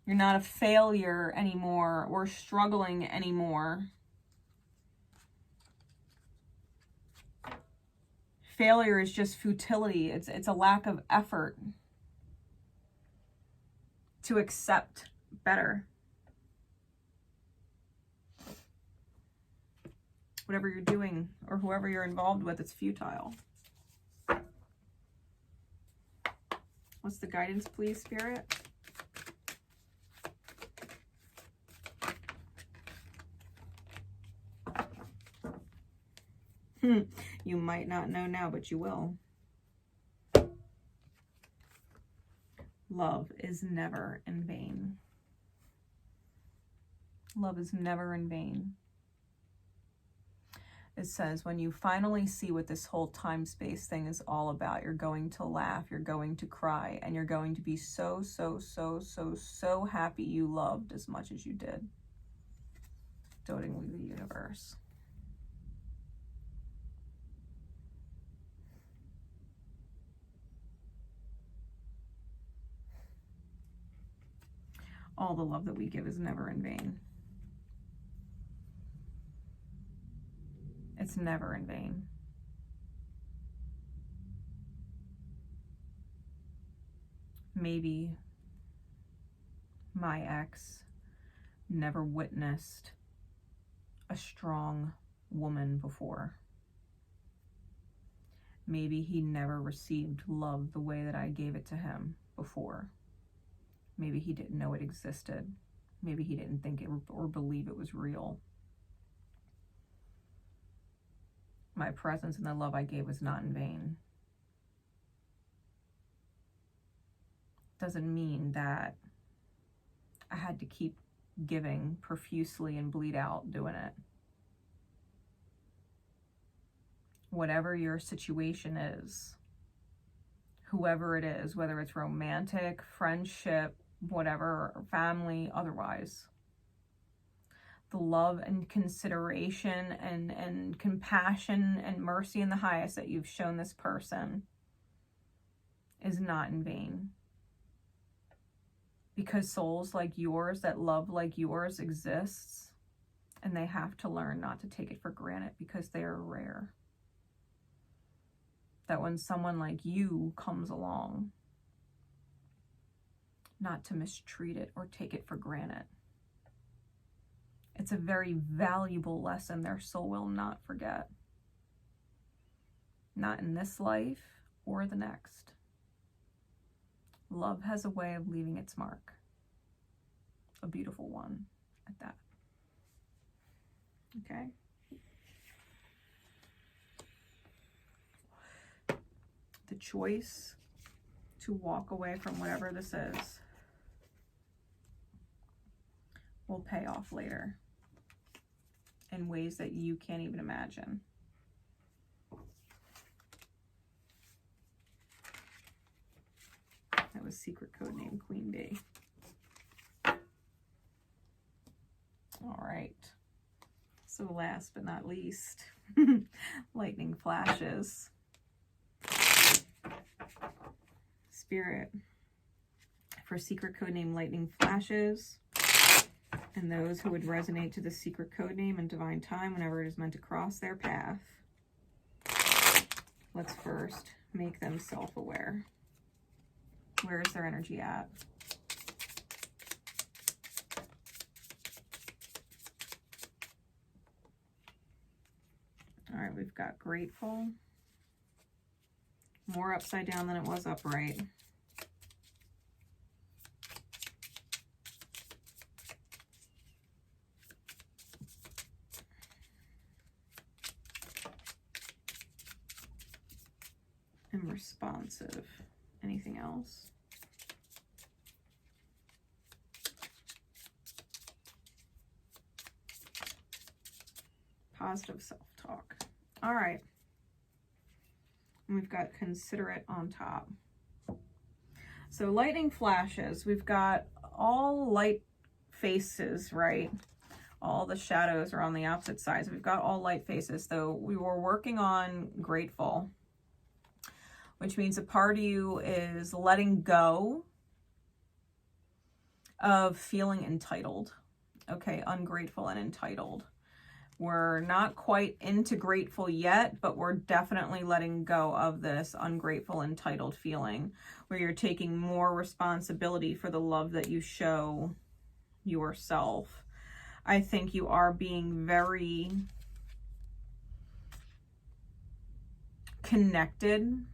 You're not a failure anymore or struggling anymore. Failure is just futility. It's a lack of effort to accept better. Whatever you're doing or whoever you're involved with, it's futile. What's the guidance, please, Spirit? You might not know now, but you will. Love is never in vain. Love is never in vain. It says when you finally see what this whole time-space thing is all about, you're going to laugh, you're going to cry, and you're going to be so, so, so, so, so happy you loved as much as you did. Dotingly the universe. All the love that we give is never in vain. It's never in vain. Maybe my ex never witnessed a strong woman before. Maybe he never received love the way that I gave it to him before. Maybe he didn't know it existed. Maybe he didn't think it or believe it was real. My presence and the love I gave was not in vain. doesn't mean that I had to keep giving profusely and bleed out doing it. Whatever your situation is, whoever it is, whether it's romantic, friendship, whatever, family, otherwise, the love and consideration and compassion and mercy in the highest that you've shown this person is not in vain. Because souls like yours, that love like yours exists, and they have to learn not to take it for granted because they are rare. That when someone like you comes along, not to mistreat it or take it for granted. It's a very valuable lesson their soul will not forget. Not in this life or the next. Love has a way of leaving its mark. A beautiful one at that. Okay? The choice to walk away from whatever this is will pay off later in ways that you can't even imagine. That was secret code name Queen Bee. All right. So last but not least, lightning flashes. Spirit, for secret code name lightning flashes, and those who would resonate to the secret code name and divine time whenever it is meant to cross their path. Let's first make them self-aware. Where is their energy at? All right, we've got grateful. More upside down than it was upright. And responsive. Anything else? Positive self-talk. All right. And we've got considerate on top. So lightning flashes. We've got all light faces, right? All the shadows are on the opposite sides. We've got all light faces. So we were working on grateful, which means a part of you is letting go of feeling entitled. Okay, ungrateful and entitled. We're not quite into grateful yet, but we're definitely letting go of this ungrateful, entitled feeling where you're taking more responsibility for the love that you show yourself. I think you are being very connected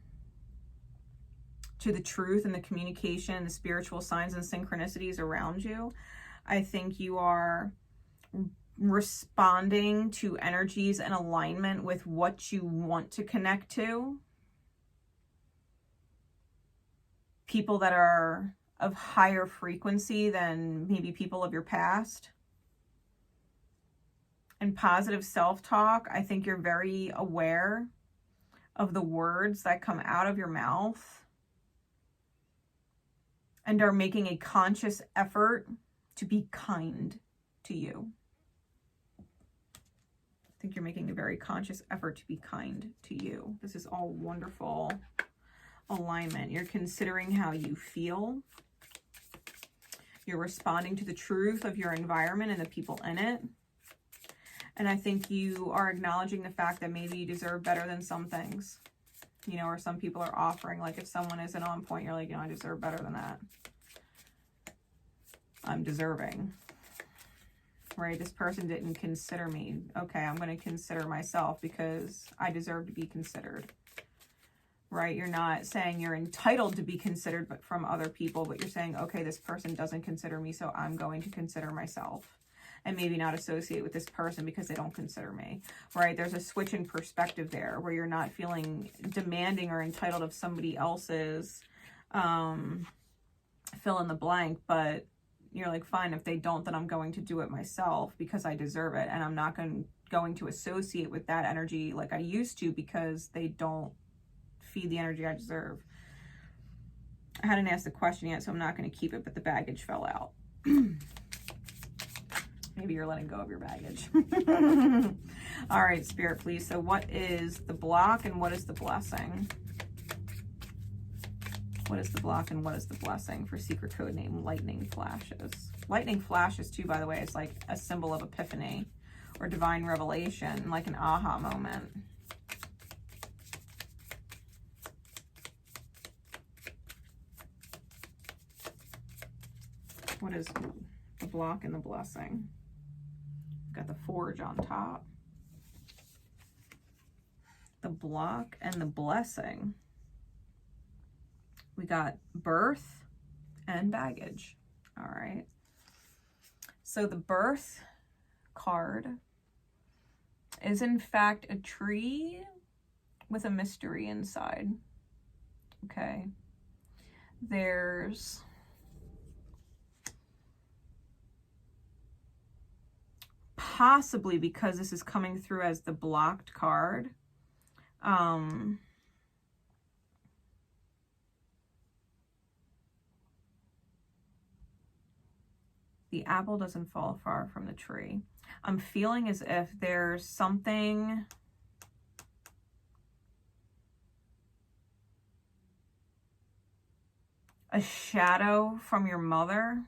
to the truth and the communication, the spiritual signs and synchronicities around you. I think you are responding to energies in alignment with what you want to connect to. People that are of higher frequency than maybe people of your past. And positive self-talk, I think you're very aware of the words that come out of your mouth and are making a conscious effort to be kind to you. I think you're making a very conscious effort to be kind to you. This is all wonderful alignment. You're considering how you feel. You're responding to the truth of your environment and the people in it. And I think you are acknowledging the fact that maybe you deserve better than some things. You know, or some people are offering, like if someone isn't on point, you're like, you know, I deserve better than that. I'm deserving. Right? This person didn't consider me. Okay, I'm going to consider myself because I deserve to be considered. Right? You're not saying you're entitled to be considered but from other people, but you're saying, okay, this person doesn't consider me, so I'm going to consider myself. And maybe not associate with this person because they don't consider me. Right? There's a switch in perspective there where you're not feeling demanding or entitled of somebody else's fill in the blank, but you're like, fine, if they don't, then I'm going to do it myself because I deserve it. And I'm not going to associate with that energy like I used to because they don't feed the energy I deserve. I hadn't asked the question yet, so I'm not going to keep it, but the baggage fell out. Maybe you're letting go of your baggage. All right, Spirit, please. So what is the block and what is the blessing? What is the block and what is the blessing for secret code name Lightning Flashes? Lightning Flashes, too, by the way, is like a symbol of epiphany or divine revelation, like an aha moment. What is the block and the blessing? Got the forge on top. The block and the blessing. We got birth and baggage. All right. So the birth card is in fact a tree with a mystery inside. Okay. There's possibly, because this is coming through as the blocked card, the apple doesn't fall far from the tree. I'm feeling as if there's something a shadow from your mother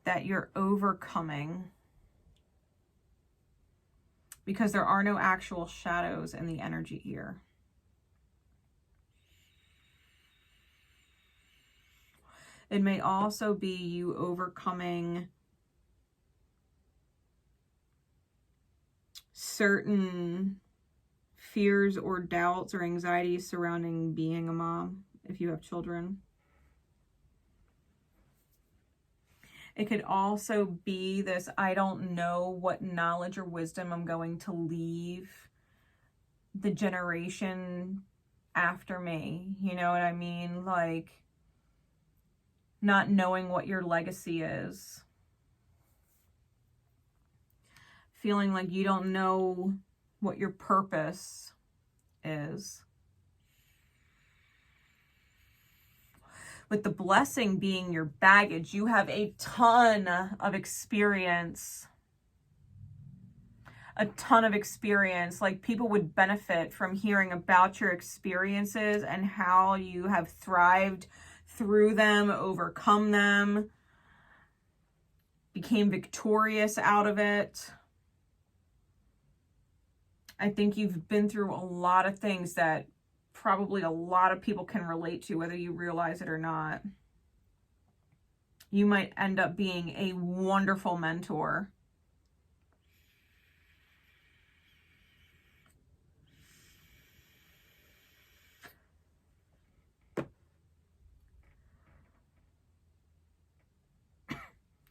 that you're overcoming, because there are no actual shadows in the energy here. It may also be you overcoming certain fears or doubts or anxieties surrounding being a mom if you have children. It could also be this, I don't know what knowledge or wisdom I'm going to leave the generation after me. You know what I mean? Like, not knowing what your legacy is. Feeling like you don't know what your purpose is. With the blessing being your baggage, you have a ton of experience. A ton of experience. Like, people would benefit from hearing about your experiences and how you have thrived through them, overcome them, became victorious out of it. I think you've been through a lot of things that probably a lot of people can relate to, whether you realize it or not. You might end up being a wonderful mentor.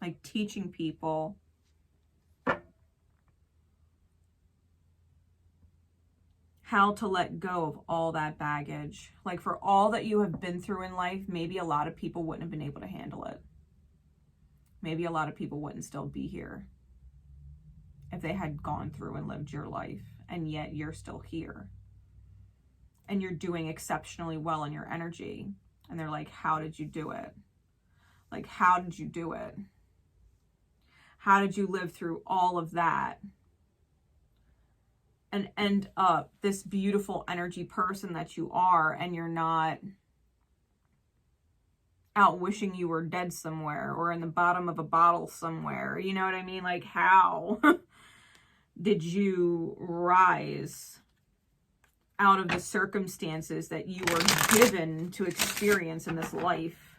Like teaching people how to let go of all that baggage. Like, for all that you have been through in life, maybe a lot of people wouldn't have been able to handle it. Maybe a lot of people wouldn't still be here if they had gone through and lived your life, and yet you're still here. And you're doing exceptionally well in your energy. And they're like, how did you do it? Like, how did you do it? How did you live through all of that and end up this beautiful energy person that you are, and you're not out wishing you were dead somewhere or in the bottom of a bottle somewhere? You know what I mean? Like, how did you rise out of the circumstances that you were given to experience in this life?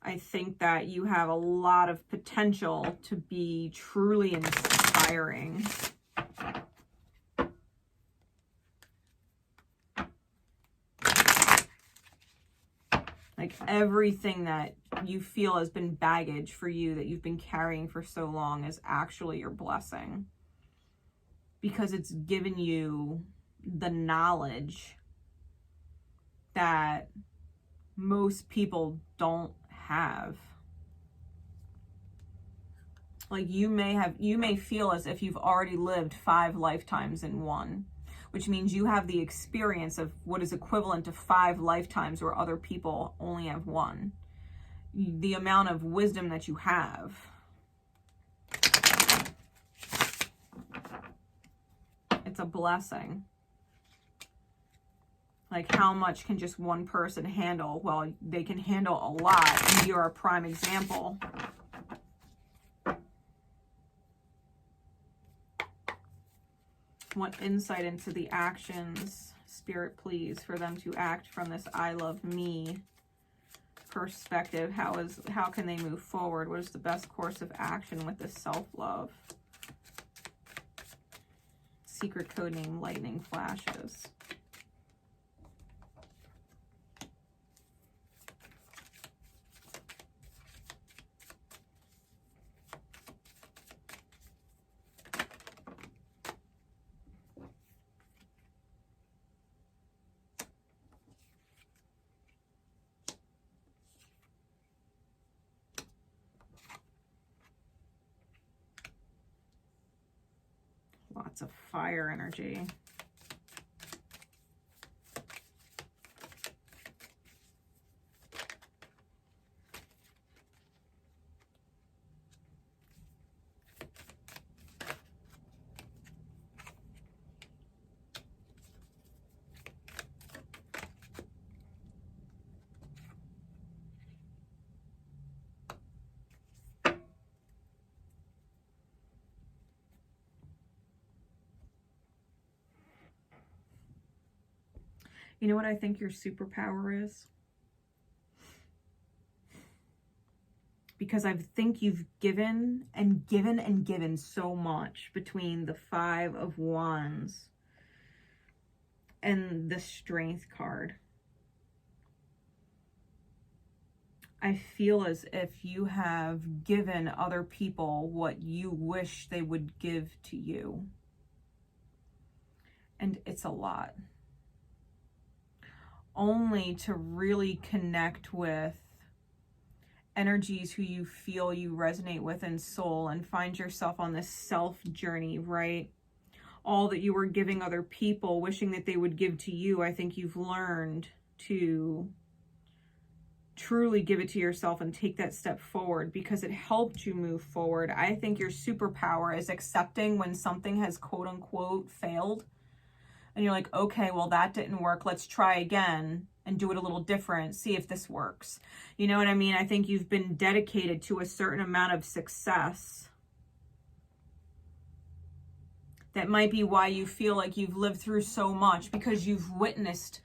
I think that you have a lot of potential to be truly inspiring. Like, everything that you feel has been baggage for you that you've been carrying for so long is actually your blessing, because it's given you the knowledge that most people don't have. Like you may feel as if you've already lived 5 lifetimes in one, which means you have the experience of what is equivalent to 5 lifetimes where other people only have one. The amount of wisdom that you have. It's a blessing. Like, how much can just one person handle? Well, they can handle a lot, and you're a prime example. What insight into the actions, Spirit, please, for them to act from this I love me perspective? How can they move forward? What is the best course of action with this self-love? Secret code name, lightning flashes. Lots of fire energy. You know what I think your superpower is? Because I think you've given and given and given so much between the 5 of Wands and the Strength card. I feel as if you have given other people what you wish they would give to you. And it's a lot. Only to really connect with energies who you feel you resonate with in soul and find yourself on this self journey, right? All that you were giving other people, wishing that they would give to you, I think you've learned to truly give it to yourself and take that step forward because it helped you move forward. I think your superpower is accepting when something has quote unquote failed. And you're like, okay, well, that didn't work. Let's try again and do it a little different. See if this works. You know what I mean? I think you've been dedicated to a certain amount of success. That might be why you feel like you've lived through so much, because you've witnessed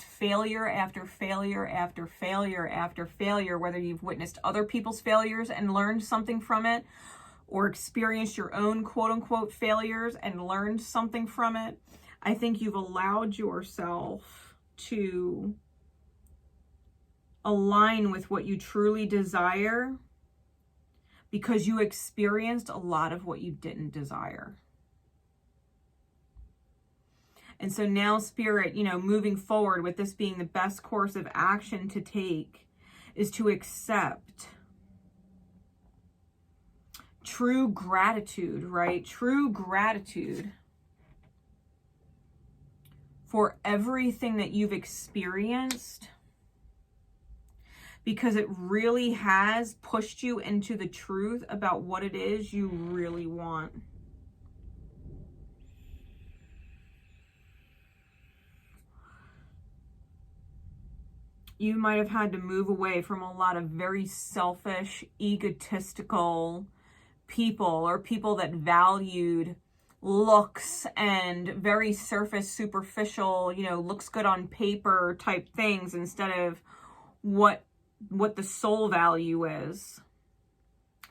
failure after failure after failure after failure, whether you've witnessed other people's failures and learned something from it, or experienced your own quote unquote failures and learned something from it. I think you've allowed yourself to align with what you truly desire because you experienced a lot of what you didn't desire. And so now, Spirit, you know, moving forward with this being the best course of action to take is to accept true gratitude, right? True gratitude for everything that you've experienced, because it really has pushed you into the truth about what it is you really want. You might have had to move away from a lot of very selfish, egotistical people, or people that valued looks and very surface, superficial, you know, looks good on paper type things instead of what the soul value is.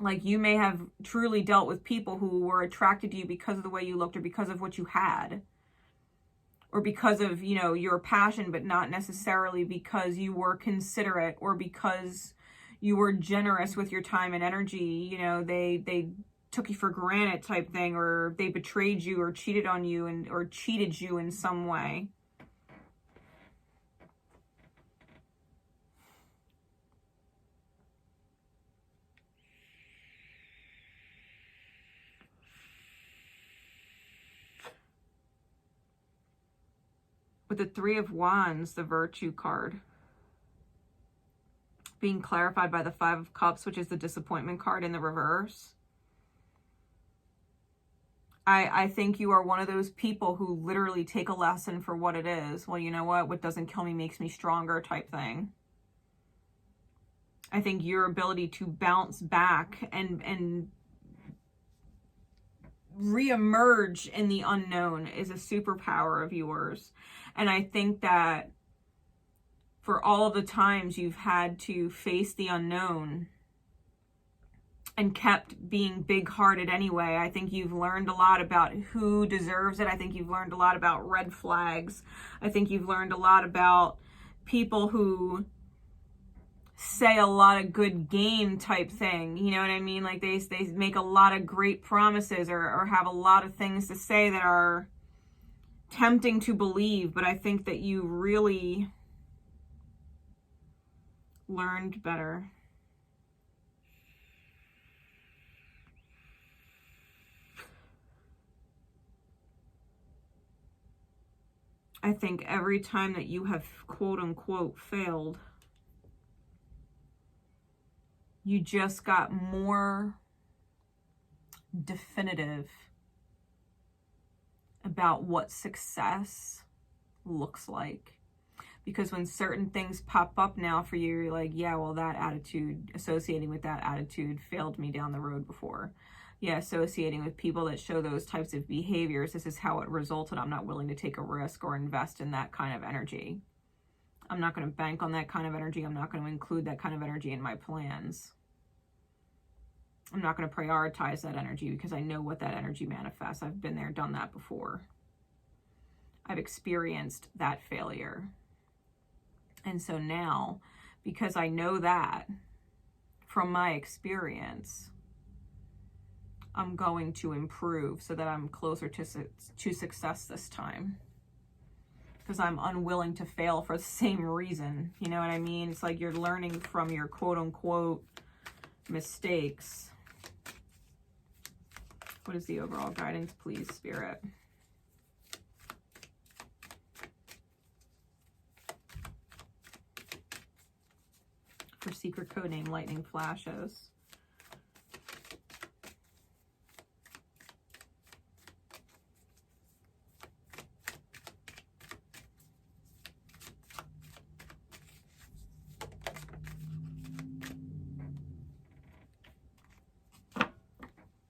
Like, you may have truly dealt with people who were attracted to you because of the way you looked, or because of what you had, or because of, you know, your passion, but not necessarily because you were considerate or because you were generous with your time and energy. You know, they took you for granted type thing, or they betrayed you or cheated on you or cheated you in some way. With the Three of Wands, the Virtue card, being clarified by the Five of Cups, which is the disappointment card in the reverse. I think you are one of those people who literally take a lesson for what it is. Well, you know what doesn't kill me makes me stronger type thing. I think your ability to bounce back and reemerge in the unknown is a superpower of yours. And I think that for all of the times you've had to face the unknown and kept being big-hearted anyway, I think you've learned a lot about who deserves it. I think you've learned a lot about red flags. I think you've learned a lot about people who say a lot of good game type thing. You know what I mean? Like they make a lot of great promises or have a lot of things to say that are tempting to believe. But I think that you really learned better. I think every time that you have quote unquote failed, you just got more definitive about what success looks like. Because when certain things pop up now for you, you're like, yeah, well, that attitude, associating with that attitude failed me down the road before. Yeah, associating with people that show those types of behaviors, this is how it resulted. I'm not willing to take a risk or invest in that kind of energy. I'm not going to bank on that kind of energy. I'm not going to include that kind of energy in my plans. I'm not going to prioritize that energy because I know what that energy manifests. I've been there, done that before. I've experienced that failure. And so now, because I know that from my experience, I'm going to improve so that I'm closer to success this time. Because I'm unwilling to fail for the same reason. You know what I mean? It's like you're learning from your quote-unquote mistakes. What is the overall guidance, please, Spirit? For secret code name, Lightning Flashes.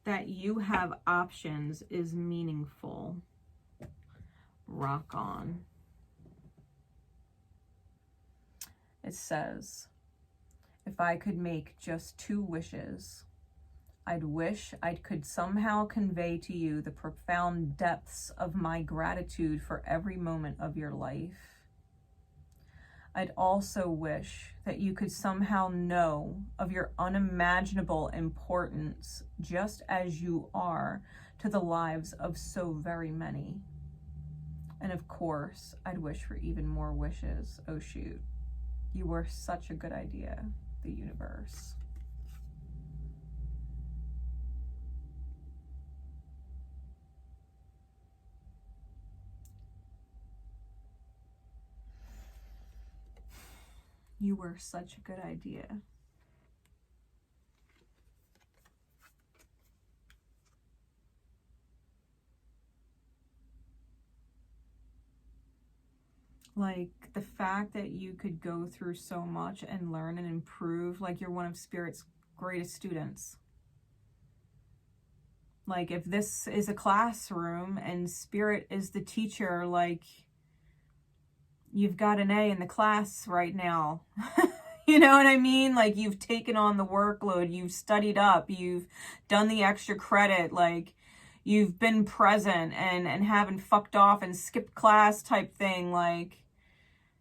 That you have options is meaningful. Rock on. It says, if I could make just 2 wishes, I'd wish I could somehow convey to you the profound depths of my gratitude for every moment of your life. I'd also wish that you could somehow know of your unimaginable importance just as you are to the lives of so very many. And of course, I'd wish for even more wishes. Oh shoot, you were such a good idea, the universe. You were such a good idea. Like the fact that you could go through so much and learn and improve, like you're one of Spirit's greatest students. Like if this is a classroom and Spirit is the teacher, like you've got an A in the class right now. You know what I mean? Like you've taken on the workload, you've studied up, you've done the extra credit, like you've been present and haven't fucked off and skipped class type thing. Like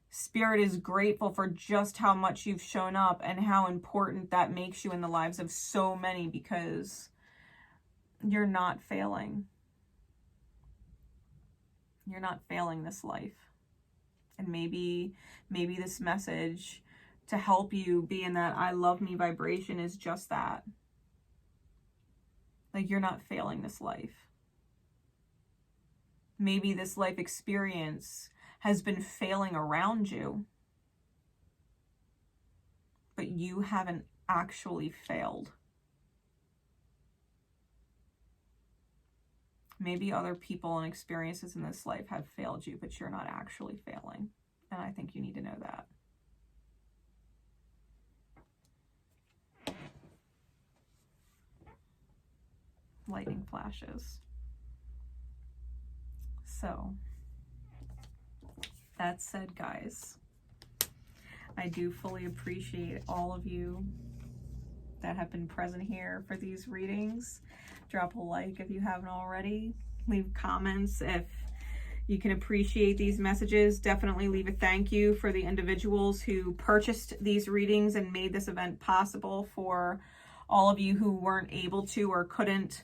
Spirit is grateful for just how much you've shown up and how important that makes you in the lives of so many, because you're not failing. You're not failing this life. And maybe this message to help you be in that I love me vibration is just that. Like you're not failing this life. Maybe this life experience has been failing around you, but you haven't actually failed. Maybe other people and experiences in this life have failed you, but you're not actually failing. And I think you need to know that. Lightning flashes. So, that said, guys, I do fully appreciate all of you that have been present here for these readings. Drop a like if you haven't already. Leave comments if you can appreciate these messages. Definitely leave a thank you for the individuals who purchased these readings and made this event possible, for all of you who weren't able to or couldn't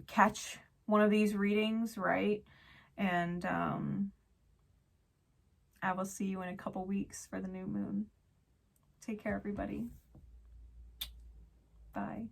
catch one of these readings, right? And I will see you in a couple weeks for the new moon. Take care, everybody. Bye.